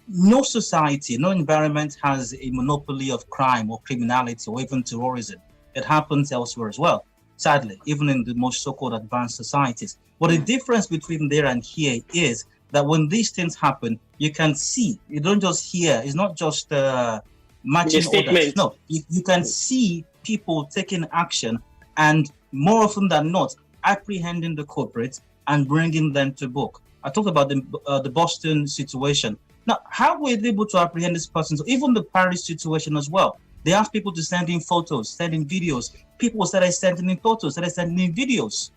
no society, no environment has a monopoly of crime or criminality or even terrorism. It happens elsewhere as well, sadly, even in the most so-called advanced societies. But the difference between there and here is that when these things happen, you can see, you don't just hear, it's not just matching orders. No, you can see people taking action and more often than not, apprehending the culprits and bringing them to book. I talked about the Boston situation. Now, how were they able to apprehend this person? So even the Paris situation as well. They asked people to send in photos, send in videos. People started sending in photos, started sending in videos.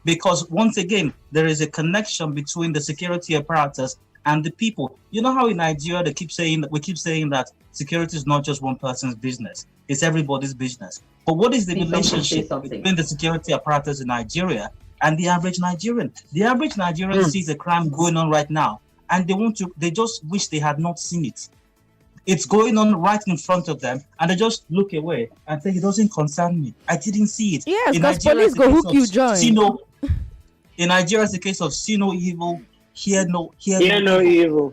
Because once again, there is a connection between the security apparatus and the people. You know how in Nigeria we keep saying that security is not just one person's business, it's everybody's business. But what is the relationship between the security apparatus in Nigeria and the average Nigerian? The average Nigerian sees a crime going on right now, and they just wish they had not seen it. It's going on right in front of them, and they just look away and say, it doesn't concern me. I didn't see it. Yes, because police go hook you, John. In Nigeria, it's a case of see no evil, hear no evil.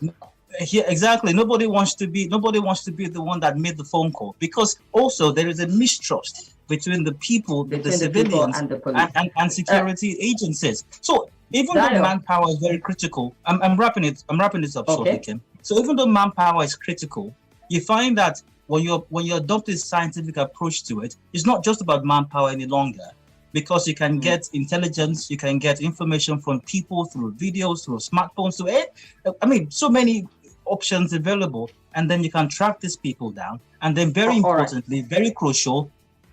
Here, exactly. Nobody wants to be the one that made the phone call, because also there is a mistrust between the people, the civilians, and the police and security agencies. So even though manpower is very critical, I'm wrapping this up shortly, Kim. So even though manpower is critical, you find that when you adopt a scientific approach to it, it's not just about manpower any longer, because you can get intelligence, you can get information from people through videos, through smartphones, so many options available, and then you can track these people down, and then very importantly, very crucial,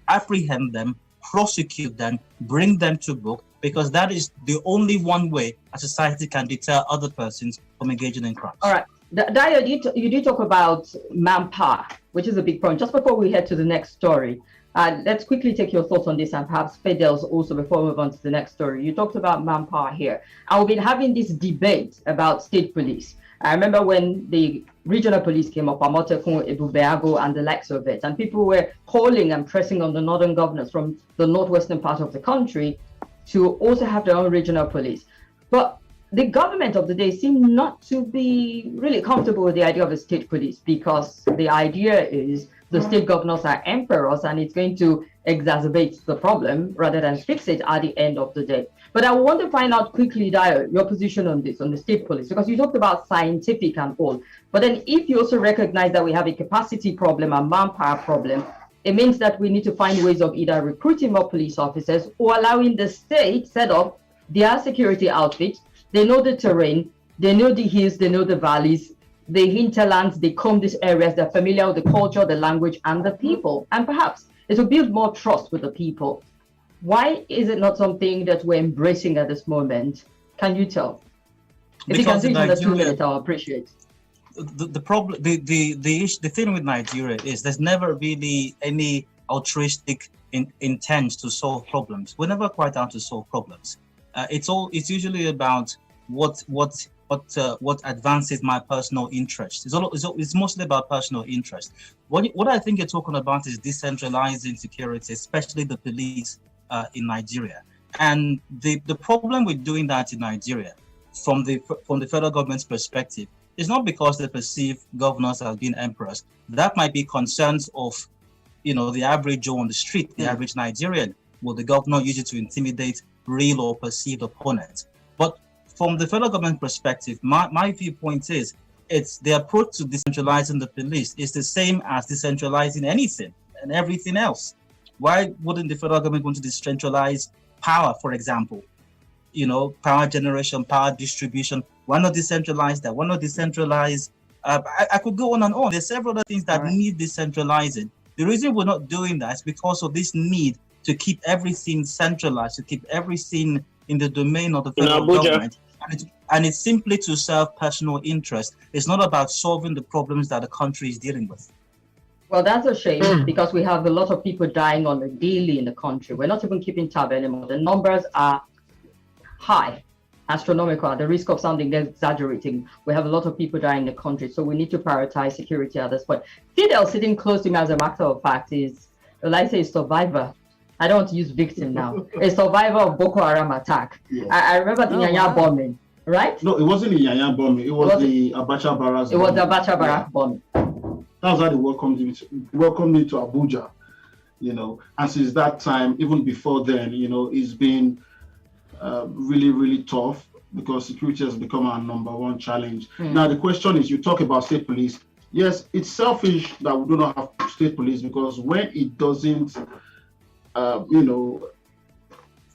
apprehend them, prosecute them, bring them to book, because that is the only one way a society can deter other persons from engaging in crimes. All right. Dayo, you did talk about manpower, which is a big point. Just before we head to the next story, let's quickly take your thoughts on this, and perhaps Fidel's also before we move on to the next story. You talked about manpower here. And we've been having this debate about state police. I remember when the regional police came up, Amotekun, Ebubeago, and the likes of it, and people were calling and pressing on the northern governors from the northwestern part of the country to also have their own regional police. But the government of the day seemed not to be really comfortable with the idea of a state police, because the idea is the state governors are emperors and it's going to exacerbate the problem rather than fix it at the end of the day. But I want to find out quickly, Dayo, your position on this, on the state police, because you talked about scientific and all. But then if you also recognize that we have a capacity problem, a manpower problem, it means that we need to find ways of either recruiting more police officers or allowing the state set up their security outfit. They know the terrain, they know the hills, they know the valleys, the hinterlands, they comb these areas, they're familiar with the culture, the language, and the people. And perhaps it will build more trust with the people. Why is it not something that we're embracing at this moment? Can you tell? If you can do it in the 2 minutes, I'll appreciate. The problem, the thing with Nigeria is there's never really any altruistic intent to solve problems. We're never quite out to solve problems. It's usually about what advances my personal interest. It's mostly about personal interest. What I think you're talking about is decentralizing security, especially the police in Nigeria. And the problem with doing that in Nigeria, from the federal government's perspective, is not because they perceive governors as being emperors. That might be concerns of, the average Joe on the street, the average Nigerian. Will the governor use it to intimidate real or perceived opponents? But from the federal government perspective, my viewpoint is it's the approach to decentralizing the police is the same as decentralizing anything and everything else. Why wouldn't the federal government want to decentralize power, for example? Power generation, power distribution. Why not decentralize that? Why not decentralize? I could go on and on. There's several other things that need decentralizing. The reason we're not doing that is because of this need to keep everything centralized, to keep everything in the domain of the federal government. And it's simply to serve personal interest. It's not about solving the problems that the country is dealing with. Well, that's a shame because we have a lot of people dying on the daily in the country. We're not even keeping tab anymore. The numbers are high, astronomical. At the risk of sounding exaggerating, we have a lot of people dying in the country. So we need to prioritize security at this point. Fidel sitting close to me, as a matter of fact, is, like I say, a survivor. I don't want to use victim now. A survivor of Boko Haram attack. Yes. I remember the Nyanya bombing, right? No, it wasn't the Nyanya bombing. It was the Abacha Barras. It was the Abacha Barras bombing. That's how they welcomed me to Abuja, And since that time, even before then, it's been really, really tough because security has become our number one challenge. Now, the question is, you talk about state police. Yes, it's selfish that we do not have state police because when it doesn't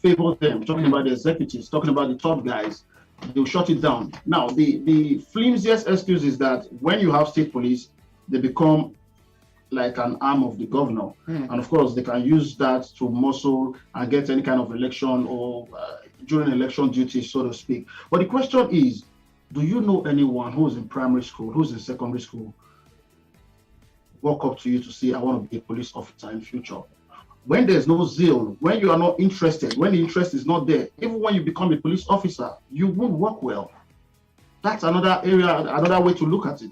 favor them, talking about the executives, talking about the top guys, they'll shut it down. Now, the flimsiest excuse is that when you have state police, they become like an arm of the governor. And of course, they can use that to muscle and get any kind of election or during election duty, so to speak. But the question is, do you know anyone who's in primary school, who's in secondary school, walk up to you to say, I want to be a police officer in future? When there's no zeal, when you are not interested, when the interest is not there, even when you become a police officer, you won't work well. That's another area, another way to look at it.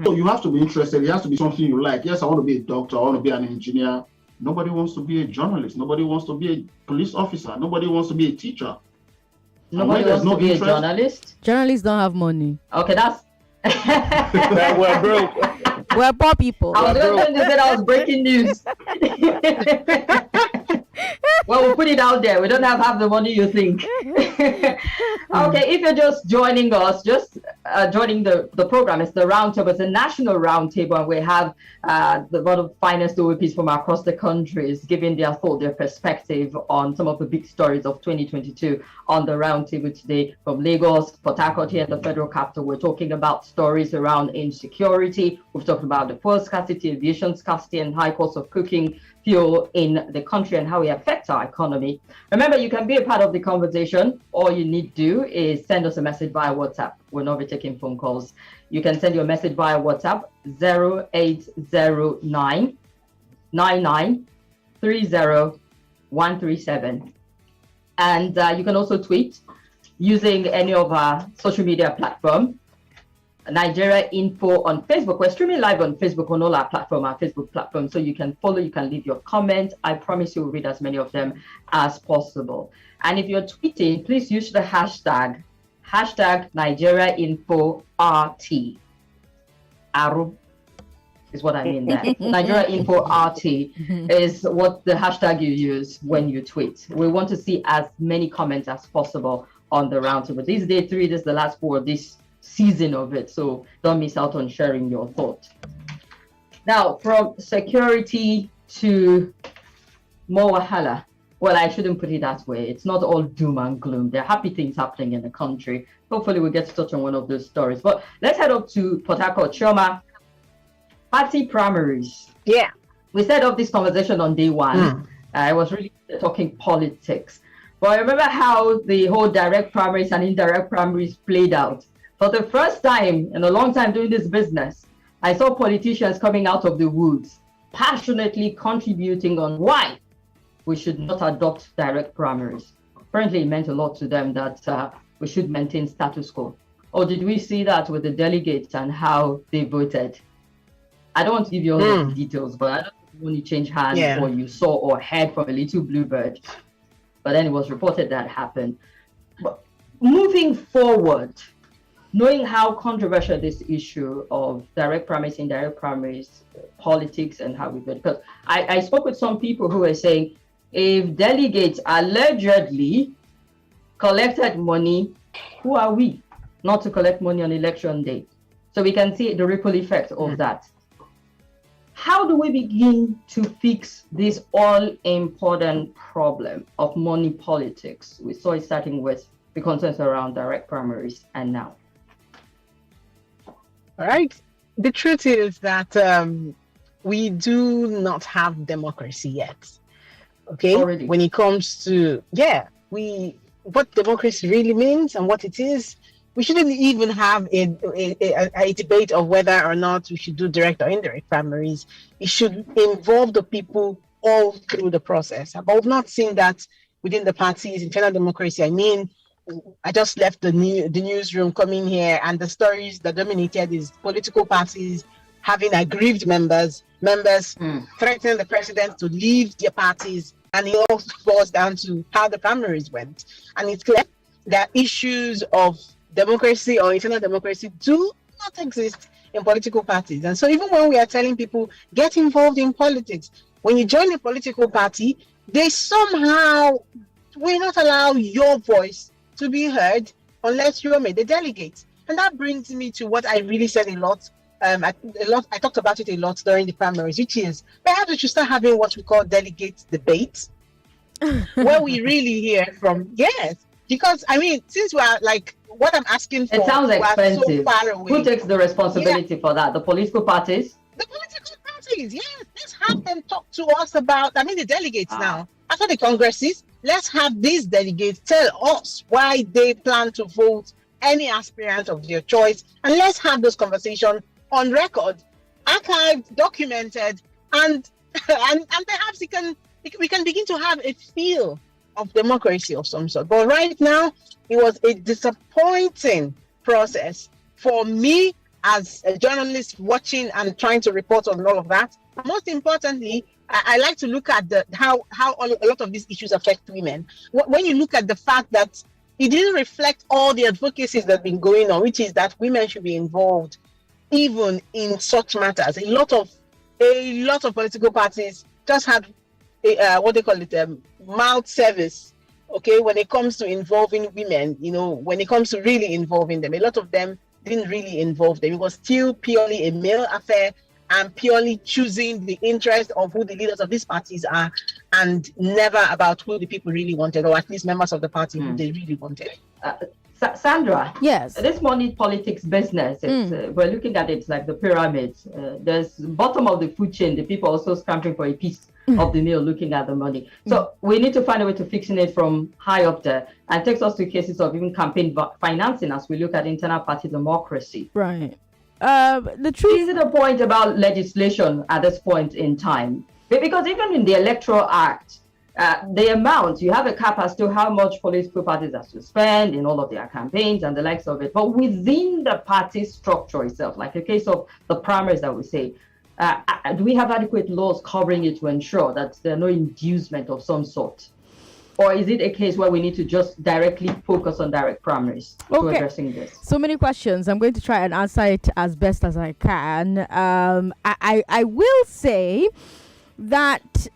So you have to be interested. It has to be something you like. Yes, I want to be a doctor. I want to be an engineer. Nobody wants to be a journalist. Nobody wants to be a police officer. Nobody wants to be a teacher. Nobody wants to be a journalist. Journalists don't have money. Okay, that's... We're broke. We're poor people. I was going to say that was breaking news. Well, we'll put it out there. We don't have half the money you think. Okay, if you're just joining us, joining the program, it's the Roundtable. It's a national roundtable, and we have the one of the finest OAPs from across the countries giving their thought, their perspective on some of the big stories of 2022 on the Roundtable today from Lagos, Port Harcourt here in the Federal Capital. We're talking about stories around insecurity. We've talked about the fuel scarcity, aviation scarcity, and high cost of cooking fuel in the country and how it affects our economy. Remember, you can be a part of the conversation. All you need to do is send us a message via WhatsApp. We'll not be taking phone calls. You can send your message via WhatsApp 0809 9930137. And you can also tweet using any of our social media platforms. Nigeria Info on Facebook. We're streaming live on Facebook on all our Facebook platform. So you can follow, you can leave your comments. I promise you will read as many of them as possible. And if you're tweeting, please use the hashtag Nigeria Info RT. Aru is what I mean there. Nigeria Info RT is what the hashtag you use when you tweet. We want to see as many comments as possible on the roundtable. This is day 3, this is the last for this season of it, so don't miss out on sharing your thoughts. Now, from security to more wahala. Well, I shouldn't put it that way. It's not all doom and gloom. There are happy things happening in the country. Hopefully we'll get to touch on one of those stories. But let's head up to Port Harcourt. Chioma, party primaries. Yeah. We set up this conversation on day 1. I was really talking politics. But I remember how the whole direct primaries and indirect primaries played out. For the first time in a long time doing this business, I saw politicians coming out of the woods, passionately contributing on why we should not adopt direct primaries. Apparently, it meant a lot to them that we should maintain status quo. Or did we see that with the delegates and how they voted? I don't want to give you all the details, but I don't know when you change hands or you saw or heard from a little bluebird. But then it was reported that happened. But moving forward, knowing how controversial this issue of direct primaries, indirect primaries, politics, and how we vote, because I spoke with some people who were saying, if delegates allegedly collected money, who are we not to collect money on election day? So we can see the ripple effect of that. How do we begin to fix this all-important problem of money politics? We saw it starting with the concerns around direct primaries and now. All right. The truth is that we do not have democracy yet. Okay. Already. When it comes to, what democracy really means and what it is, we shouldn't even have a debate of whether or not we should do direct or indirect primaries. It should involve the people all through the process. But we've not seen that within the parties, internal democracy. I mean, I just left the newsroom coming here, and the stories that dominated is political parties having aggrieved members threatening the president to leave their parties, and it all boils down to how the primaries went. And it's clear that issues of democracy or internal democracy do not exist in political parties. And so even when we are telling people, get involved in politics, when you join a political party, they somehow will not allow your voice to be heard unless you are made a delegate. And that brings me to what I really said a lot. I talked about it a lot during the primaries, which is perhaps we should start having what we call delegate debates, where we really hear from, because I mean, since we are like, what I'm asking for, it sounds expensive. So far away. Who takes the responsibility for that? The political parties? The political parties, yes. Let's have them talk to us about, the delegates now. After the congresses, let's have these delegates tell us why they plan to vote any aspirant of their choice. And let's have those conversations on record, archived, documented, and perhaps we can begin to have a feel of democracy of some sort. But right now, it was a disappointing process for me as a journalist watching and trying to report on all of that. Most importantly, I like to look at how a lot of these issues affect women. When you look at the fact that it didn't reflect all the advocacies that have been going on, which is that women should be involved even in such matters. A lot of political parties just had what they call it, mouth service. Okay, when it comes to involving women, when it comes to really involving them, a lot of them didn't really involve them. It was still purely a male affair and purely choosing the interest of who the leaders of these parties are, and never about who the people really wanted, or at least members of the party who they really wanted. Sandra, yes, this money politics business, we're looking at it like the pyramids. There's bottom of the food chain, the people also scampering for a piece of the meal, looking at the money. So we need to find a way to fixing it from high up there, and takes us to cases of even campaign financing as we look at internal party democracy. Right. The truth is it a point about legislation at this point in time? Because even in the Electoral Act, the amount, you have a cap as to how much political parties have to spend in all of their campaigns and the likes of it. But within the party structure itself, like the case of the primaries that we say, do we have adequate laws covering it to ensure that there are no inducement of some sort? Or is it a case where we need to just directly focus on direct primaries to addressing this? So many questions. I'm going to try and answer it as best as I can. I will say that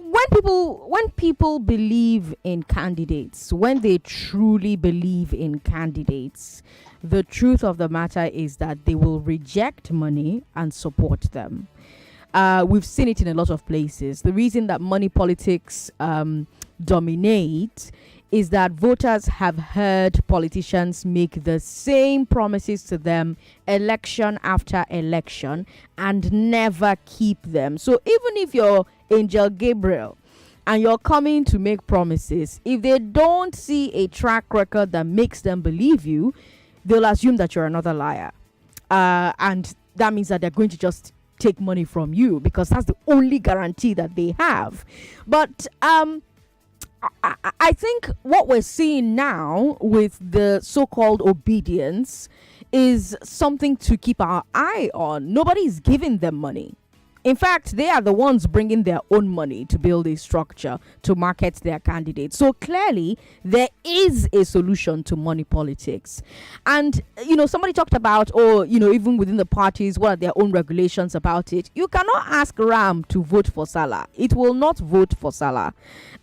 when people believe in candidates, when they truly believe in candidates, the truth of the matter is that they will reject money and support them. We've seen it in a lot of places. The reason that money politics dominate is that voters have heard politicians make the same promises to them election after election and never keep them. So even if you're Angel Gabriel and you're coming to make promises, if they don't see a track record that makes them believe you, they'll assume that you're another liar. And that means that they're going to just take money from you because that's the only guarantee that they have. But I think what we're seeing now with the so-called obedience is something to keep our eye on. Nobody's giving them money. In fact, they are the ones bringing their own money to build a structure to market their candidates. So clearly, there is a solution to money politics. And, somebody talked about, even within the parties, what are their own regulations about it? You cannot ask Ram to vote for Salah. It will not vote for Salah.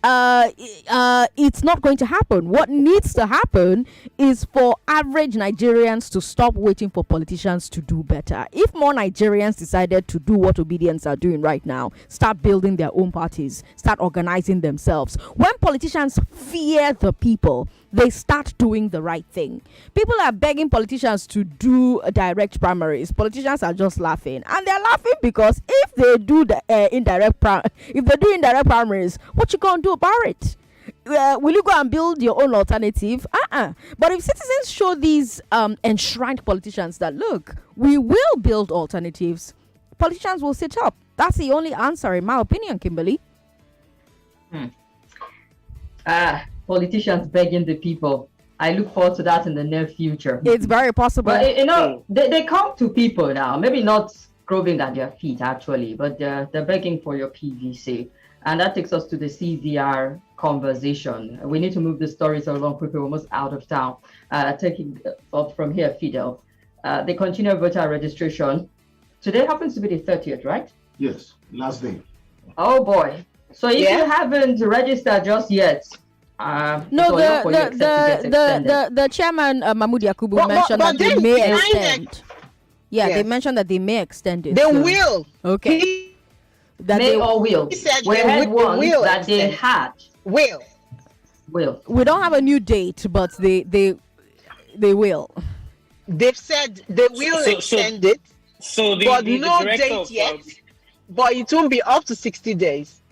It's not going to happen. What needs to happen is for average Nigerians to stop waiting for politicians to do better. If more Nigerians decided to do what obedience are doing right now, start building their own parties, start organizing themselves. When politicians fear the people, they start doing the right thing. People are begging politicians to do direct primaries. Politicians are just laughing, and they're laughing because if they do the indirect primaries, what you gonna do about it? Will you go and build your own alternative? But if citizens show these enshrined politicians that, look, we will build alternatives, politicians will sit up. That's the only answer, in my opinion, Kimberly. Politicians begging the people. I look forward to that in the near future. It's very possible. But, they come to people now. Maybe not scrubbing at their feet, actually, but they're begging for your PVC. And that takes us to the CVR conversation. We need to move the stories along quickly. We're almost out of town. Taking up from here, Fidel. The continued voter registration. Today happens to be the 30th, right? Yes, last day. Oh boy! So if you haven't registered just yet, no, the chairman Mahmoud Yakubu mentioned that they may extend. They mentioned that they may extend it. They will. Okay. That may or will. He said we had one that they had. Will. We don't have a new date, but they will. They've said they will extend it. So but no date yet. But it won't be up to 60 days.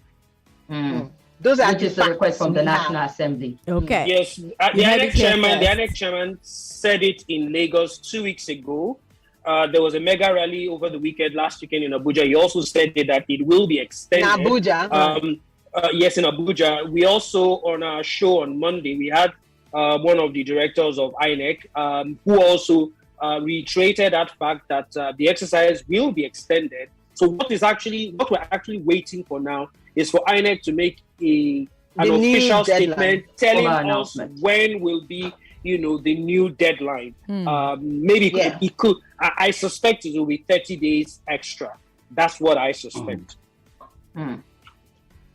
Those are which is the request from the National Assembly. Okay. Yes, the INEC chairman said it in Lagos 2 weeks ago. There was a mega rally over the last weekend in Abuja. He also said that it will be extended. In Abuja. Yes, in Abuja. We also, on our show on Monday, we had one of the directors of INEC who also reiterated that fact that the exercise will be extended. So what we're actually waiting for now is for INEC to make an official statement telling us when will be, the new deadline. Maybe it could. I suspect it will be 30 days extra. That's what I suspect.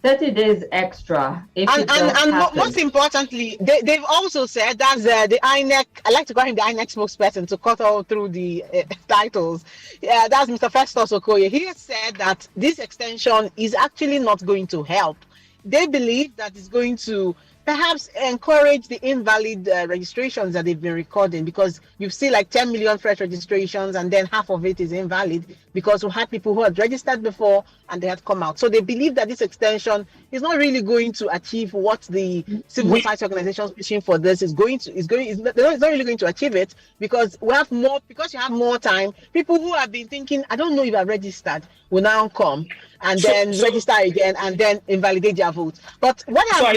30 days extra. And most importantly, they've also said that the INEC, I like to call him the INEC spokesperson to cut all through the titles. That's Mr. Festus Okoye. He has said that this extension is actually not going to help. They believe that it's going to perhaps encourage the invalid registrations that they've been recording, because you see like 10 million fresh registrations and then half of it is invalid because we had people who had registered before and they had come out. So they believe that this extension is not really going to achieve what the civil society organizations pushing for this is going to. It's not really going to achieve it because you have more time. People who have been thinking, I don't know if I registered, will now come and then register again and then invalidate their vote. But what I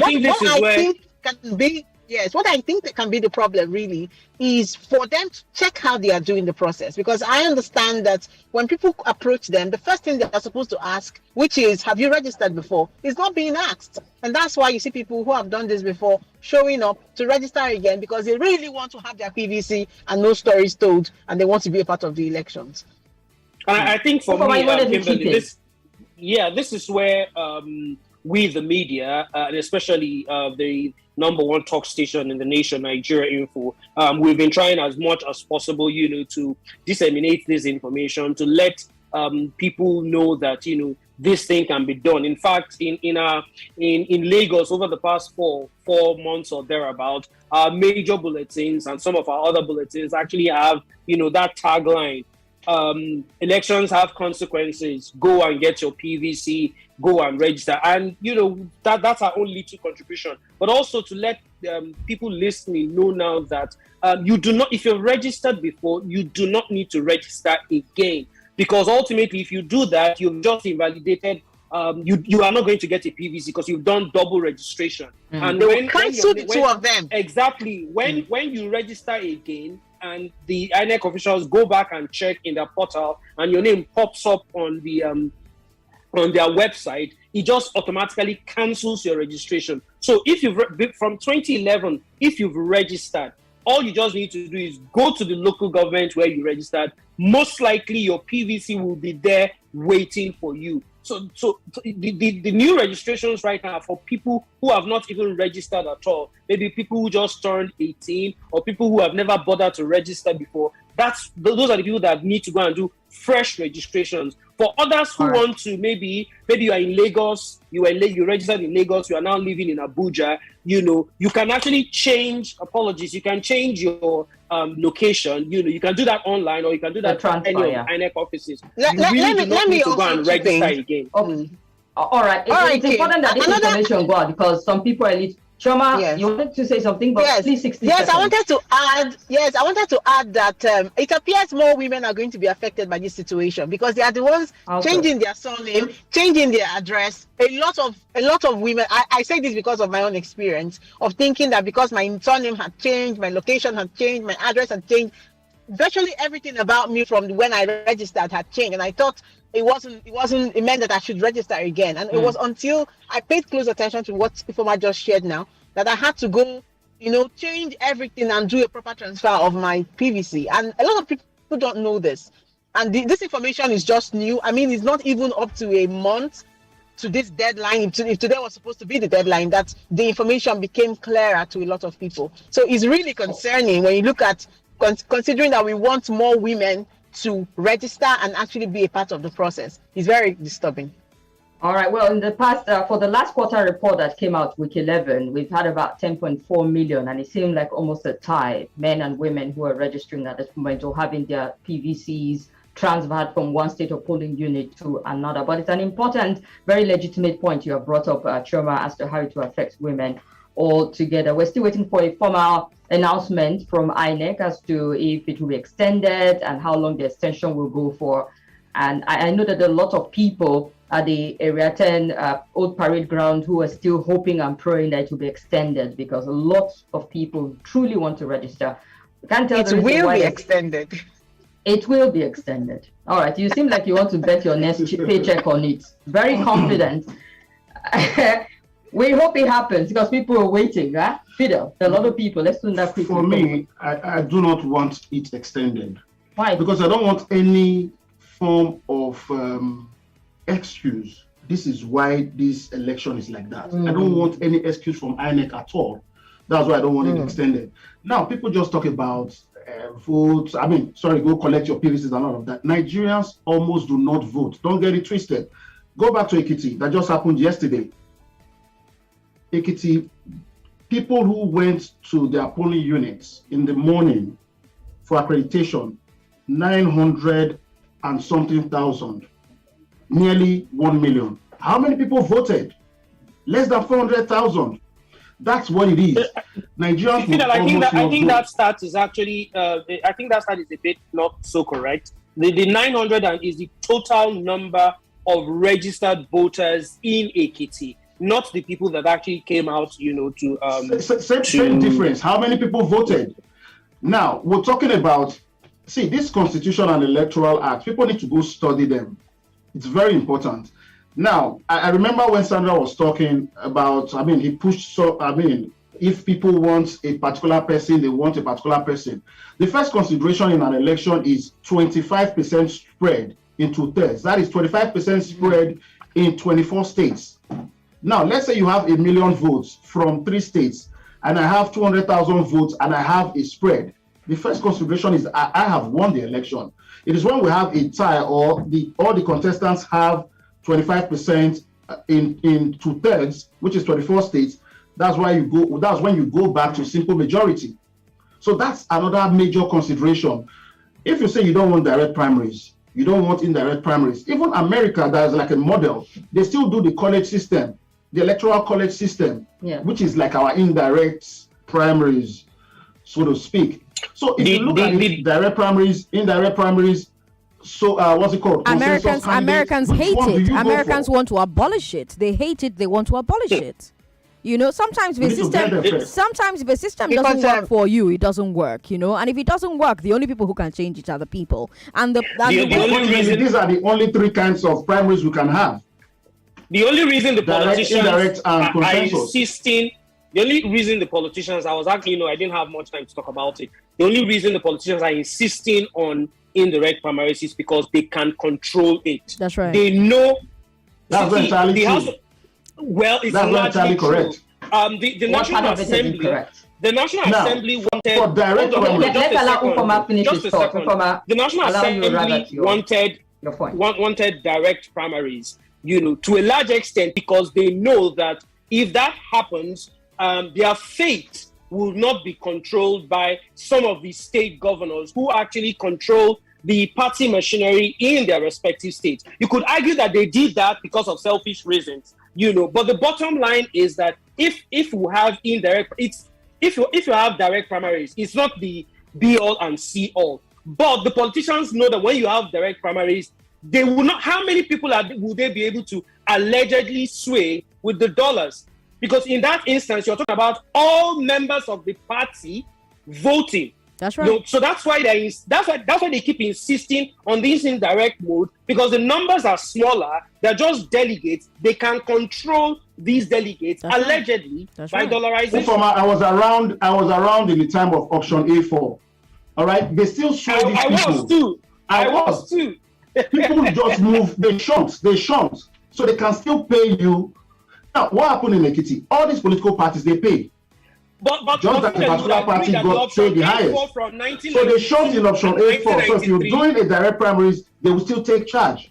think can be Yes, what I think that can be the problem really is for them to check how they are doing the process. Because I understand that when people approach them, the first thing they are supposed to ask, which is, have you registered before, is not being asked. And that's why you see people who have done this before showing up to register again because they really want to have their PVC and no stories told, and they want to be a part of the elections. And I think for me, Kimberly, this is where we, the media, and especially the number one talk station in the nation, Nigeria Info, we've been trying as much as possible, to disseminate this information, to let people know that, this thing can be done. In fact, in Lagos, over the past four months or thereabout, our major bulletins and some of our other bulletins actually have, that tagline, elections have consequences, go and get your PVC, go and register. And that's our only little contribution, but also to let people listening know now that you do not, if you're registered before, you do not need to register again, because ultimately if you do that, you've just invalidated, you are not going to get a PVC because you've done double registration. And they will cancel the two of them. Exactly. When you register again, and the INEC officials go back and check in their portal, and your name pops up on the on their website, it just automatically cancels your registration. So if you've from 2011, if you've registered, all you just need to do is go to the local government where you registered. Most likely your PVC will be there waiting for you. So the new registrations right now are for people who have not even registered at all. Maybe people who just turned 18 or people who have never bothered to register before. Those are the people that need to go and do fresh registrations. For others who want to, maybe you are in Lagos, you registered in Lagos, you are now living in Abuja, you can actually change, you can change your location, you can do that online, or you can do that at any of INEC offices. Let me go and register again. All right. It's important that this information go out, because some people are Chioma, you wanted to say something, but please 60 seconds. I wanted to add that it appears more women are going to be affected by this situation, because they are the ones changing their surname, changing their address. A lot of women, I say this because of my own experience of thinking that because my surname had changed, my location had changed, my address had changed, virtually everything about me from when I registered had changed, and I thought it meant that I should register again. And it was until I paid close attention to what Ufuoma just shared now that I had to go, change everything and do a proper transfer of my PVC. And a lot of people don't know this. And this information is just new. I mean, it's not even up to a month to this deadline. If today was supposed to be the deadline, that the information became clearer to a lot of people. So it's really concerning when you look at, considering that we want more women to register and actually be a part of the process. It's very disturbing. All right. Well, in the past, for the last quarter report that came out, week 11, we've had about 10.4 million, and it seemed like almost a tie, men and women who are registering at this moment or having their PVCs transferred from one state or polling unit to another. But it's an important, very legitimate point you have brought up, Chioma, as to how it will affect women altogether. We're still waiting for a formal announcement from INEC as to if it will be extended and how long the extension will go for. And I know that there are a lot of people at the Area 10 Old Parade Ground who are still hoping and praying that it will be extended, because a lot of people truly want to register. Can't tell it will be extended. It will be extended. All right. You seem like you want to bet your next paycheck on it. Very confident. We hope it happens, because people are waiting, right? Fidel, a lot of people. Let's do that quickly. For me, I do not want it extended. Why? Because I don't want any form of excuse. This is why this election is like that. I don't want any excuse from INEC at all. That's why I don't want it extended. Now, people just talk about votes. Go collect your PVCs and all of that. Nigerians almost do not vote. Don't get it twisted. Go back to Ekiti. That just happened yesterday. Ekiti, people who went to their polling units in the morning for accreditation, 900 and something thousand, nearly 1 million. How many people voted? Less than 400,000. That's what it is. Nigerians I think that stat is actually, I think that stat is a bit not so correct. The 900 is the total number of registered voters in Ekiti. not the people that actually came out, same difference. How many people voted? Now we're talking about, see, this Constitution and Electoral Act. People need to go study them. It's very important. Now, I remember when Sandra was talking about, he pushed, if people want a particular person, they want a particular person. The first consideration in an election is 25% spread in 2/3. That is 25% spread in 24 states. Now, let's say you have 1 million votes from 3 states, and I have 200,000 votes, and I have a spread. The first consideration is I have won the election. It is when we have a tie, or all the contestants have 25% in 2/3, which is 24 states. That's when you go back to simple majority. So that's another major consideration. If you say you don't want direct primaries, you don't want indirect primaries, even America, there's like a model. They still do the college system, the electoral college system, which is like our indirect primaries, so to speak. So if you look at it, direct primaries, indirect primaries, so what's it called? Americans hate it. Americans want to abolish it. They hate it. They want to abolish it. Sometimes if a system doesn't work for you, it doesn't work. And if it doesn't work, the only people who can change it are the people. And these are the only 3 kinds of primaries we can have. The only reason the politicians are insisting. The only reason the politicians, I was actually, I didn't have much time to talk about it. The only reason the politicians are insisting on indirect primaries is because they can control it. That's right. They know. That's entirely true. Well, it's not entirely correct. The National Assembly. The National Assembly wanted. For direct primaries. Let's allow Ufuoma finish his thought. The National Assembly wanted direct primaries, to a large extent, because they know that if that happens, their fate will not be controlled by some of the state governors who actually control the party machinery in their respective states. You could argue that they did that because of selfish reasons, but the bottom line is that if we have indirect, if you have direct primaries, it's not the be all and see all. But the politicians know that when you have direct primaries, they will not. How many people will they be able to allegedly sway with the dollars? Because in that instance, you're talking about all members of the party voting. That's right. So that's why they keep insisting on this indirect mode, because the numbers are smaller. They're just delegates. They can control these delegates allegedly by dollarization. Ufuoma, I was around in the time of Option A4. All right, they still sway these people. I was too. People just move. They shunt. So they can still pay you. Now, what happened in Ekiti? All these political parties, they pay. But just that the particular party got paid the highest. So they shunt in Option A4. So if you're doing a direct primaries, they will still take charge.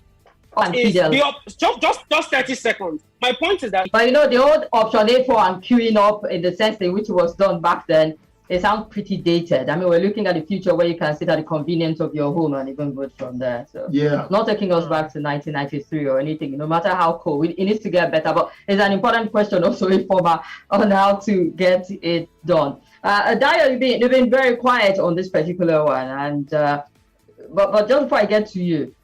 Just 30 seconds. My point is that. But the old Option A4 and queuing up in the sense in which it was done back then, it sounds pretty dated. We're looking at the future where you can sit at the convenience of your home and even vote from there. So not taking us back to 1993 or anything, no matter how cool. It needs to get better. But it's an important question also on how to get it done. Dayo, you've been very quiet on this particular one. And but just before I get to you,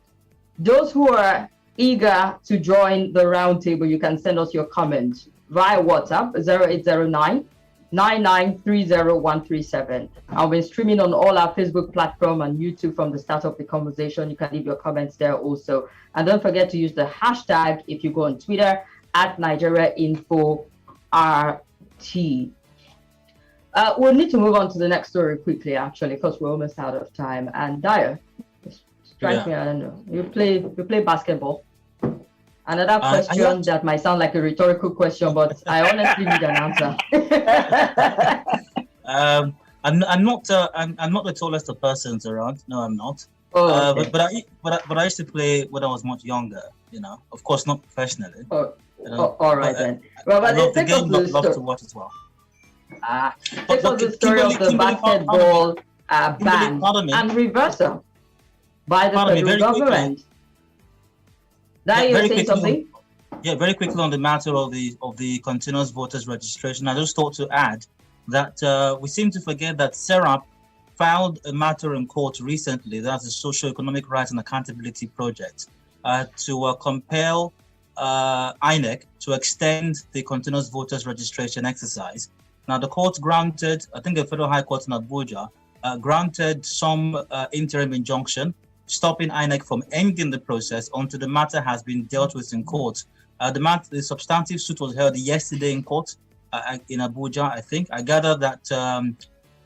those who are eager to join the roundtable, you can send us your comments via WhatsApp 0809 9930137. I've been streaming on all our Facebook platform and YouTube from the start of the conversation. You can leave your comments there also. And don't forget to use the hashtag if you go on Twitter @NigeriaInfoRT. We'll need to move on to the next story quickly, actually, because we're almost out of time. And Dayo, strike me, I don't know. You play basketball. Another question that might sound like a rhetorical question, but I honestly need an answer. I'm not the tallest of persons around. No, I'm not. Okay. But I used to play when I was much younger. Of course, not professionally. All right then. Well, but love the game. Love to watch as well. Take us the story of the basketball ban and reversal by the federal government. That you say something? Very quickly on the matter of the continuous voters registration. I just thought to add that we seem to forget that SERAP filed a matter in court recently. That's a Socio-Economic Rights and Accountability Project to compel INEC to extend the continuous voters registration exercise. Now, the court granted, I think the Federal High Court in Abuja, granted some interim injunction, stopping INEC from ending the process until the matter has been dealt with in court. The substantive suit was held yesterday in court in Abuja, I think. I gather that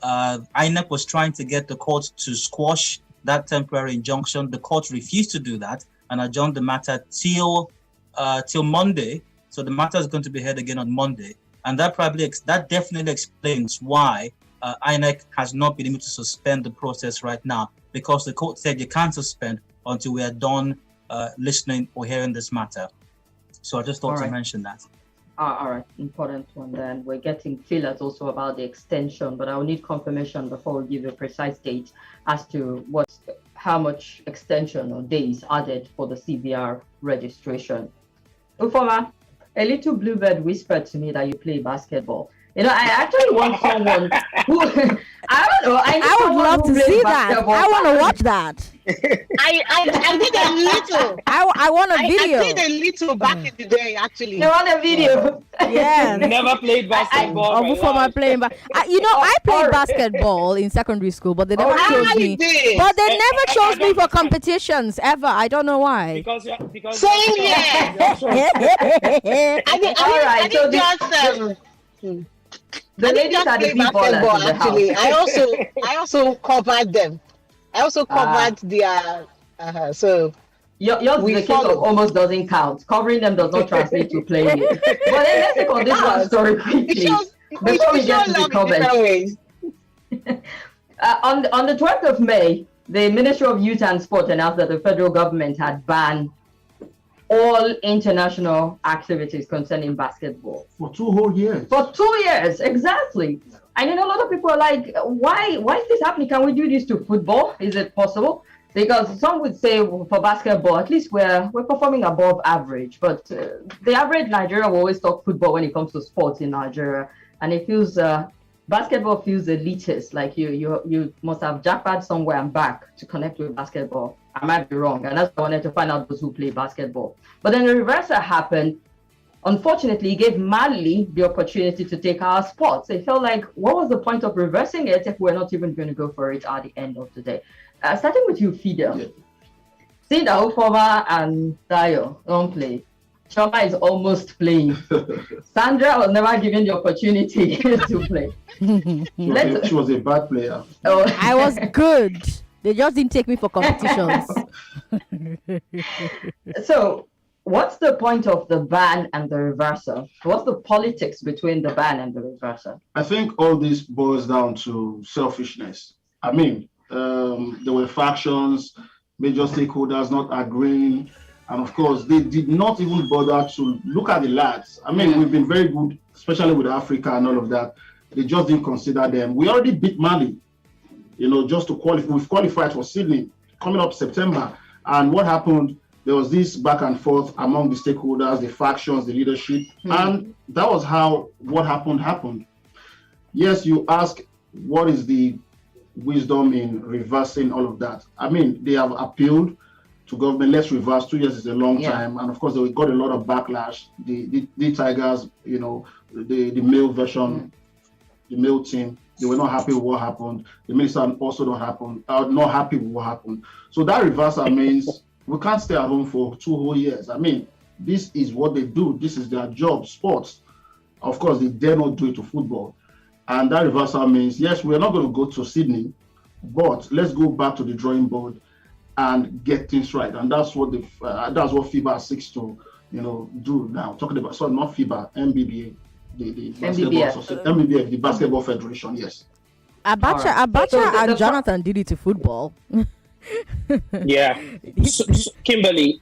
INEC was trying to get the court to squash that temporary injunction. The court refused to do that and adjourned the matter till Monday. So the matter is going to be heard again on Monday. And that definitely explains why INEC has not been able to suspend the process right now, because the court said you can't suspend until we are done listening or hearing this matter. So I just thought to mention that. All right, important one then. We're getting feelers also about the extension, but I'll need confirmation before we give a precise date as to how much extension or days added for the CVR registration. Ufuoma, a little bluebird whispered to me that you play basketball. You know, I actually want someone who, I don't know. I would love to see that. I want to watch that. I did a little. I want a video. I did a little back in the day, actually. You want a video? Yeah. Never played basketball. I played I played basketball in secondary school, but they never chose me. But they never chose me for competitions ever. I don't know why. Because same here. I didn't just the ladies are the basketball actually. I also covered them. I also covered their so yours is the case of almost doesn't count. Covering them does not translate to playing it. But then let's take on this one story quickly before we get to the comments. On the 12th of May, the Ministry of Youth and Sport announced that the federal government had banned all international activities concerning basketball. For 2 whole years. For 2 years, exactly. And a lot of people are like, why is this happening? Can we do this to football? Is it possible? Because some would say for basketball, at least we're performing above average. But the average Nigerian will always talk football when it comes to sports in Nigeria. And it feels, basketball feels elitist, like you must have jackpot somewhere and back to connect with basketball. I might be wrong, and that's why I wanted to find out those who play basketball. But then the reverse happened. Unfortunately, it gave Mali the opportunity to take our spots. It felt like, what was the point of reversing it if we're not even going to go for it at the end of the day? Starting with you, Fidel. Yeah. See that Ufuoma and Dayo don't play. Chioma is almost playing. Sandra was never given the opportunity to play. She was a bad player. Oh. I was good. They just didn't take me for competitions. So, what's the point of the ban and the reversal? What's the politics between the ban and the reversal? I think all this boils down to selfishness. I mean, there were factions, major stakeholders not agreeing. And of course, they did not even bother to look at the lads. I mean, we've been very good, especially with Africa and all of that. They just didn't consider them. We already beat Mali, just to qualify. We've qualified for Sydney coming up September. And what happened? There was this back and forth among the stakeholders, the factions, the leadership. And that was how what happened. Yes, you ask, what is the wisdom in reversing all of that? I mean, they have appealed to government, let's reverse. 2 years is a long time. And of course, they got a lot of backlash. The Tigers, the male version, the male team, they were not happy with what happened. The minister also not happy with what happened. So that reversal means we can't stay at home for 2 whole years. I mean, this is what they do. This is their job, sports. Of course, they dare not do it to football. And that reversal means, yes, we're not going to go to Sydney, but let's go back to the drawing board and get things right. And that's what FIBA seeks to, do now. Talking about, sorry, not FIBA, MBBA, the MBBF, the Basketball Federation. Yes. Abacha and Jonathan did it to football. Yeah. So, Kimberly,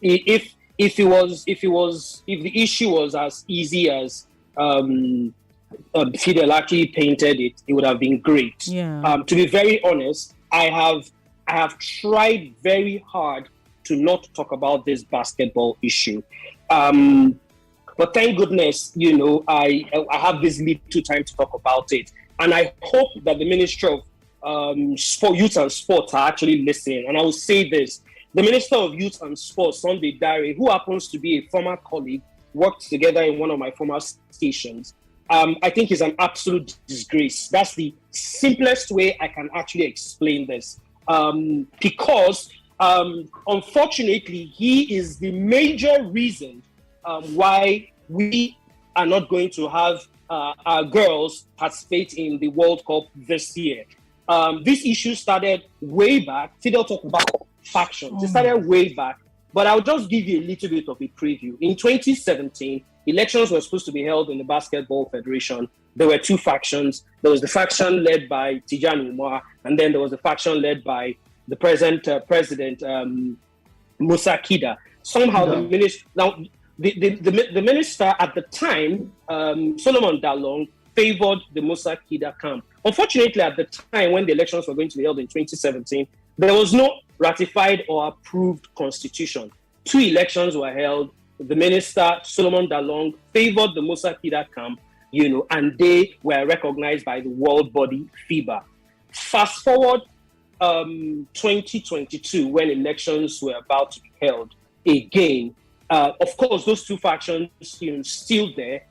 if the issue was as easy as Fidel actually painted it, it would have been great. Yeah. To be very honest, I have tried very hard to not talk about this basketball issue. But thank goodness, I have this little time to talk about it. And I hope that the Ministry of Youth and Sports are actually listening. And I will say this, the Minister of Youth and Sports, Sunday Dare, who happens to be a former colleague, worked together in one of my former stations, I think is an absolute disgrace. That's the simplest way I can actually explain this. Because unfortunately, he is the major reason why we are not going to have our girls participate in the World Cup this year. This issue started way back. Fidel talked about factions. It started way back. But I'll just give you a little bit of a preview. In 2017, elections were supposed to be held in the Basketball Federation. There were two factions. There was the faction led by Tijani Umar, and then there was the faction led by the present president, Musa Kida. Somehow the minister, now the minister at the time, Solomon Dalong, favored the Musa Kida camp. Unfortunately, at the time when the elections were going to be held in 2017, there was no ratified or approved constitution. Two elections were held. The minister, Solomon Dalong, favored the Musa Kida camp, and they were recognized by the world body FIBA. Fast forward 2022, when elections were about to be held again. Of course, those two factions, still there.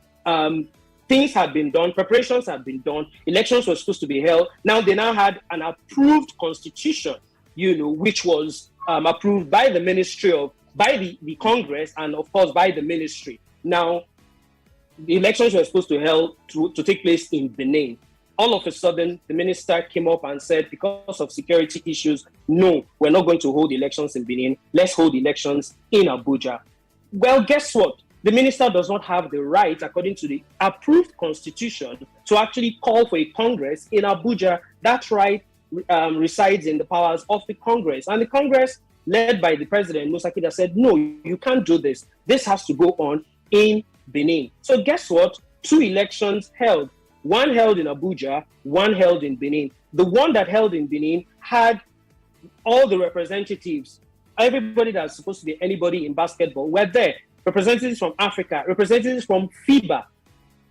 Things had been done, preparations had been done, elections were supposed to be held. Now they had an approved constitution, which was approved by the by the Congress, and of course by the ministry. Now, the elections were supposed to take place in Benin. All of a sudden, the minister came up and said, because of security issues, no, we're not going to hold elections in Benin. Let's hold elections in Abuja. Well, guess what? The minister does not have the right, according to the approved constitution, to actually call for a Congress in Abuja. That right resides in the powers of the Congress. And the Congress, led by the president, Musa Kida, said, no, you can't do this. This has to go on in Benin. So guess what? Two elections held. One held in Abuja, one held in Benin. The one that held in Benin had all the representatives, everybody that's supposed to be anybody in basketball were there. Representatives from Africa, representatives from FIBA.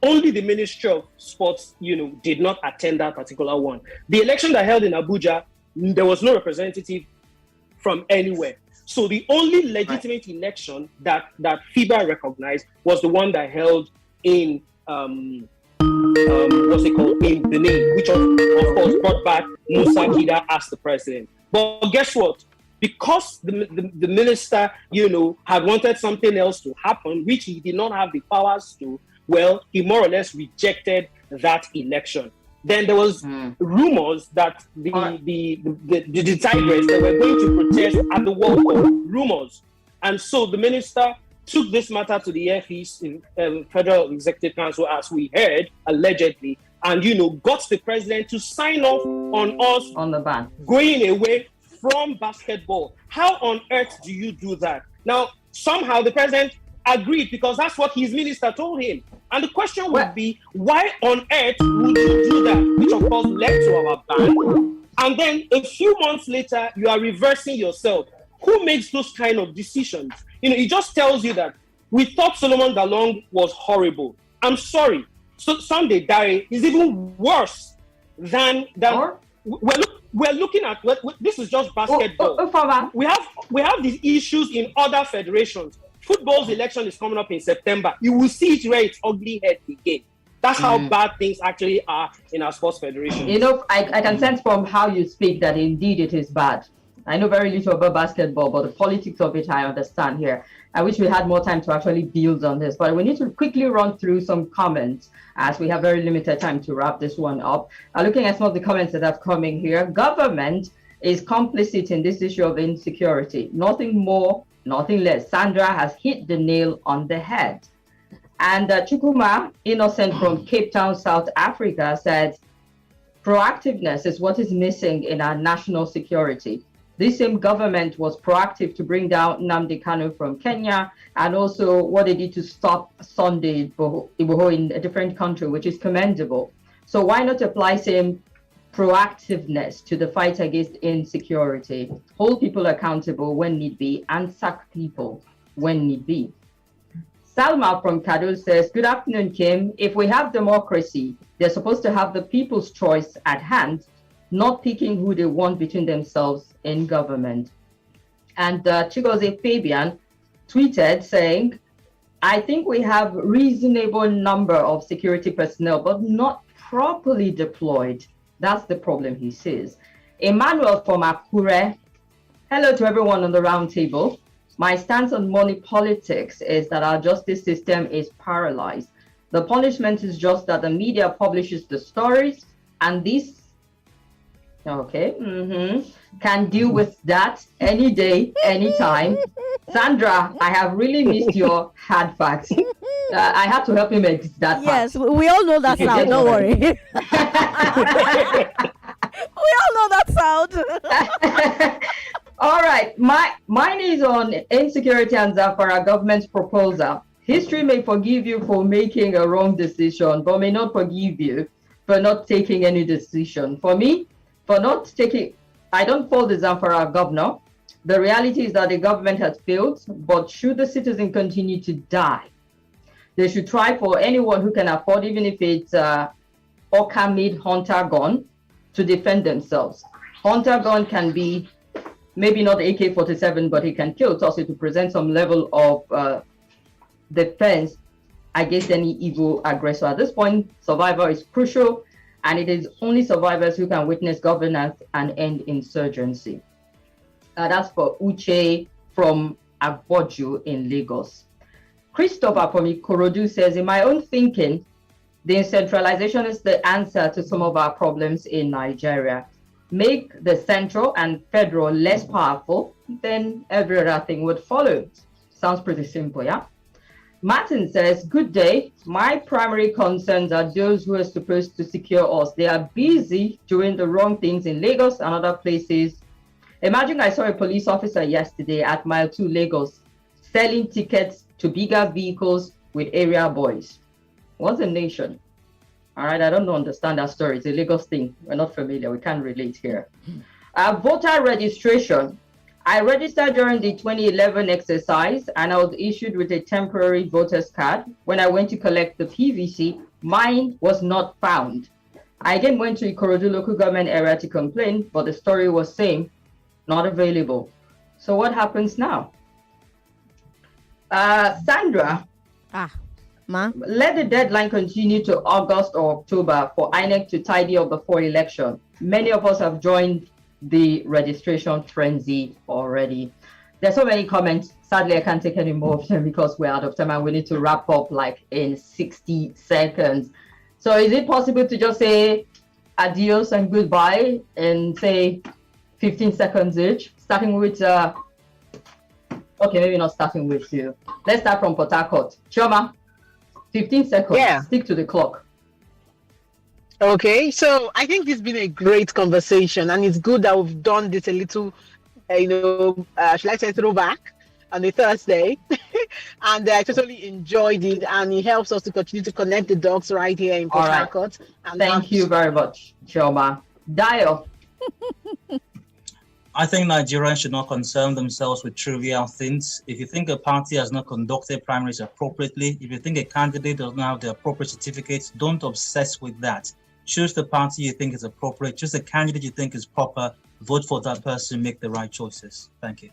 Only the Ministry of Sports, did not attend that particular one. The election that held in Abuja, there was no representative from anywhere. So the only legitimate election that FIBA recognized was the one that held in in Benin, which of course brought back Musa Kida as the president. But guess what? Because the minister, had wanted something else to happen, which he did not have the powers to, well, he more or less rejected that election. Then there was rumors that the Tigers that were going to protest at the World Cup, rumors. And so the minister took this matter to the FEC, Federal Executive Council, as we heard, allegedly, and, got the president to sign off on us on the ban going away from basketball. How on earth do you do that? Now, somehow the president agreed because that's what his minister told him. And the question would be, why on earth would you do that? Which of course led to our ban. And then a few months later, you are reversing yourself. Who makes those kind of decisions? It just tells you that we thought Solomon Dalong was horrible. I'm sorry. So Sunday Dare is even worse than we're looking at. This is just basketball. We have these issues in other federations. Football's election is coming up in September. You will see it rear its ugly head again. That's how bad things actually are in our sports federation. I can sense from how you speak that indeed it is bad. I know very little about basketball, but the politics of it I understand here. I wish we had more time to actually build on this, but we need to quickly run through some comments as we have very limited time to wrap this one up. Looking at some of the comments that have come in here, government is complicit in this issue of insecurity. Nothing more, nothing less. Sandra has hit the nail on the head. And Chukuma, innocent from Cape Town, South Africa, said, proactiveness is what is missing in our national security. This same government was proactive to bring down Nnamdi Kanu from Kenya, and also what they did to stop Sunday Igboho in a different country, which is commendable. So why not apply same proactiveness to the fight against insecurity? Hold people accountable when need be, and sack people when need be. Salma from Kaduna says, good afternoon, Kim. If we have democracy, they're supposed to have the people's choice at hand, not picking who they want between themselves in government. And Chigozie Fabian tweeted saying, I think we have reasonable number of security personnel, but not properly deployed. That's the problem, he says. Emmanuel from Akure, hello to everyone on the round table. My stance on money politics is that our justice system is paralyzed. The punishment is just that the media publishes the stories, and this can deal with that any day, anytime. Sandra, I have really missed your hard facts. I had to help him make that Yes, part. we all know that sound. Don't worry. We all know that sound. All right, mine is on Insecurity and Zamfara government's proposal. History may forgive you for making a wrong decision, but may not forgive you for not taking any decision. For me, for not taking, I don't fault the Zamfara governor. The reality is that the government has failed, but should the citizen continue to die, they should try for anyone who can afford, even if it's Oka-made hunter gun, to defend themselves. Hunter gun can be maybe not AK-47, but it can kill also to present some level of defense against any evil aggressor. At this point, survival is crucial, and it is only survivors who can witness governance and end insurgency. That's for Uche from Agboju in Lagos. Christopher from Ikorodu says, in my own thinking, decentralization is the answer to some of our problems in Nigeria. Make the central and federal less powerful, then every other thing would follow. Sounds pretty simple, yeah? Martin says, good day. My primary concerns are those who are supposed to secure us. They are busy doing the wrong things in Lagos and other places. Imagine I saw a police officer yesterday at Mile 2 Lagos selling tickets to bigger vehicles with area boys. What's a nation? All right, I don't understand that story. It's a Lagos thing. We're not familiar. We can't relate here. Voter registration. I registered during the 2011 exercise, and I was issued with a temporary voter's card. When I went to collect the PVC, mine was not found. I again went to Ikorodu local government area to complain, but the story was same, not available. So what happens now? Sandra, let the deadline continue to August or October for INEC to tidy up before election. Many of us have joined the registration frenzy already. There's so many comments. Sadly, I can't take any more of them because we're out of time and we need to wrap up like in 60 seconds. So is it possible to just say adios and goodbye and say 15 seconds each, starting with, okay, maybe not starting with you. Let's start from Port Harcourt. Chioma, 15 seconds, stick to the clock. Okay, so I think it's been a great conversation, and it's good that we've done this a little, should I say throwback on a Thursday, and I totally enjoyed it, and it helps us to continue to connect the dots right here in Port Harcourt. And thank you very much, Chioma. Dayo. I think Nigerians should not concern themselves with trivial things. If you think a party has not conducted primaries appropriately, if you think a candidate does not have the appropriate certificates, don't obsess with that. Choose the party you think is appropriate, choose the candidate you think is proper, vote for that person, make the right choices. Thank you.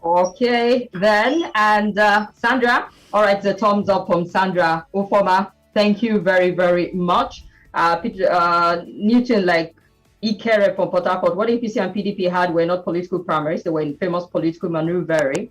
Okay, then, and Sandra, all right, the thumbs up from Sandra. Ufuoma, thank you very, very much. Newton, like Ikere from Port Harcourt, what APC and PDP had were not political primaries, they were in famous political maneuver,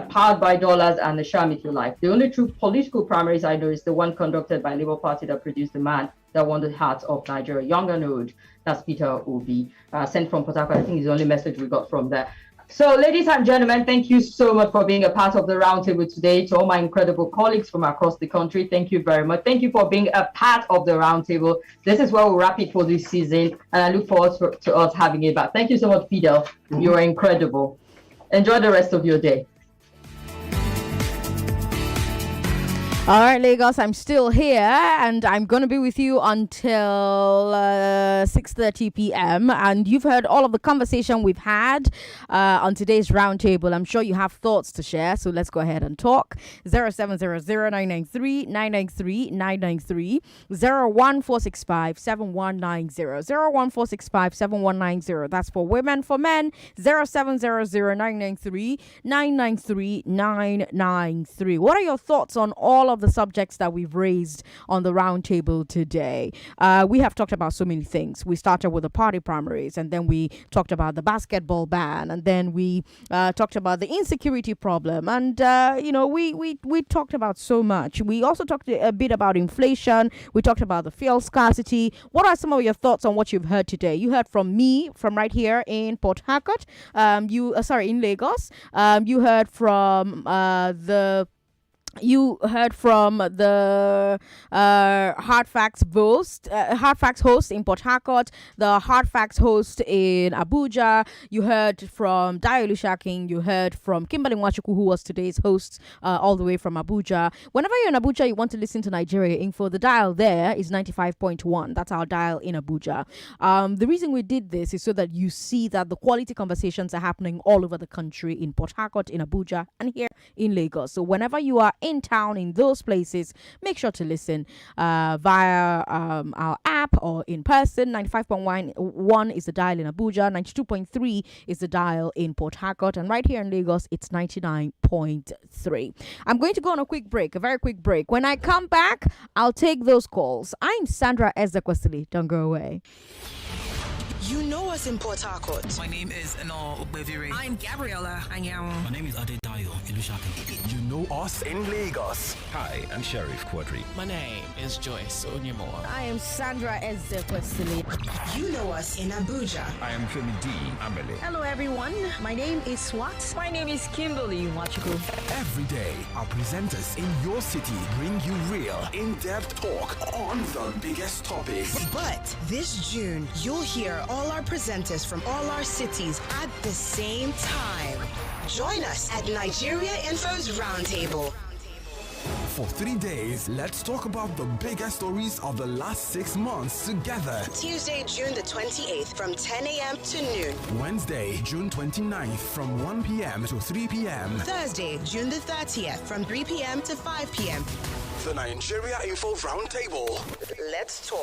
powered by dollars and the sham, if you like. The only true political primaries I know is the one conducted by Labour Party that produced the man that won the heart of Nigeria, young and old. That's Peter Obi, sent from Port Harcourt. I think it's the only message we got from there. So, ladies and gentlemen, thank you so much for being a part of the roundtable today. To all my incredible colleagues from across the country, thank you very much. Thank you for being a part of the roundtable. This is where we'll wrap it for this season, and I look forward to us having it back. Thank you so much, Fidel. You are incredible. Enjoy the rest of your day. All right, Lagos, I'm still here, and I'm going to be with you until 6:30 p.m. And you've heard all of the conversation we've had on today's roundtable. I'm sure you have thoughts to share, so let's go ahead and talk. 0700-993-993-993, 01465-7190, 01465-7190. That's for women. For men, 0700-993-993-993. What are your thoughts on all of the subjects that we've raised on the roundtable today? We have talked about so many things. We started with the party primaries, and then we talked about the basketball ban, and then we talked about the insecurity problem, and we talked about so much. We also talked a bit about inflation. We talked about the fuel scarcity. What are some of your thoughts on what you've heard today? You heard from me from right here in Port Harcourt. In Lagos. You heard from the Hard Facts host in Port Harcourt, the Hard Facts host in Abuja. You heard from Dayo Dee-Shark. You heard from Kimberly, who was today's host all the way from Abuja. Whenever you're in Abuja, you want to listen to Nigeria Info, the dial there is 95.1. That's our dial in Abuja. The reason we did this is so that you see that the quality conversations are happening all over the country, in Port Harcourt, in Abuja, and here in Lagos. So whenever you are in town in those places, make sure to listen via our app or in person. 95.1 is the dial in Abuja, 92.3 is the dial in Port Harcourt, and right here in Lagos it's 99.3. I'm going to go on a very quick break. When I come back, I'll take those calls. I'm Sandra Ezekwesili. Don't go away. You know us in Port Harcourt. My name is I'm Gabriella Anyanwụ. My name is Dayo Dee-Shark. You know us in Lagos. Hi, I'm Sheriff Quadri. My name is Joyce Onyemoa. I am Sandra Ezekwesili. You know us in Abuja. I am Femi D. Ambele. Hello, everyone. My name is Swat. My name is Kimberly. Every day, our presenters in your city bring you real, in-depth talk on the biggest topics. But this June, you'll hear all our presenters from all our cities at the same time. Join us at Nigeria Info's Roundtable. For 3 days, let's talk about the biggest stories of the last 6 months together. Tuesday, June the 28th from 10 a.m. to noon. Wednesday, June 29th from 1 p.m. to 3 p.m. Thursday, June the 30th from 3 p.m. to 5 p.m. The Nigeria Info Roundtable. Let's talk.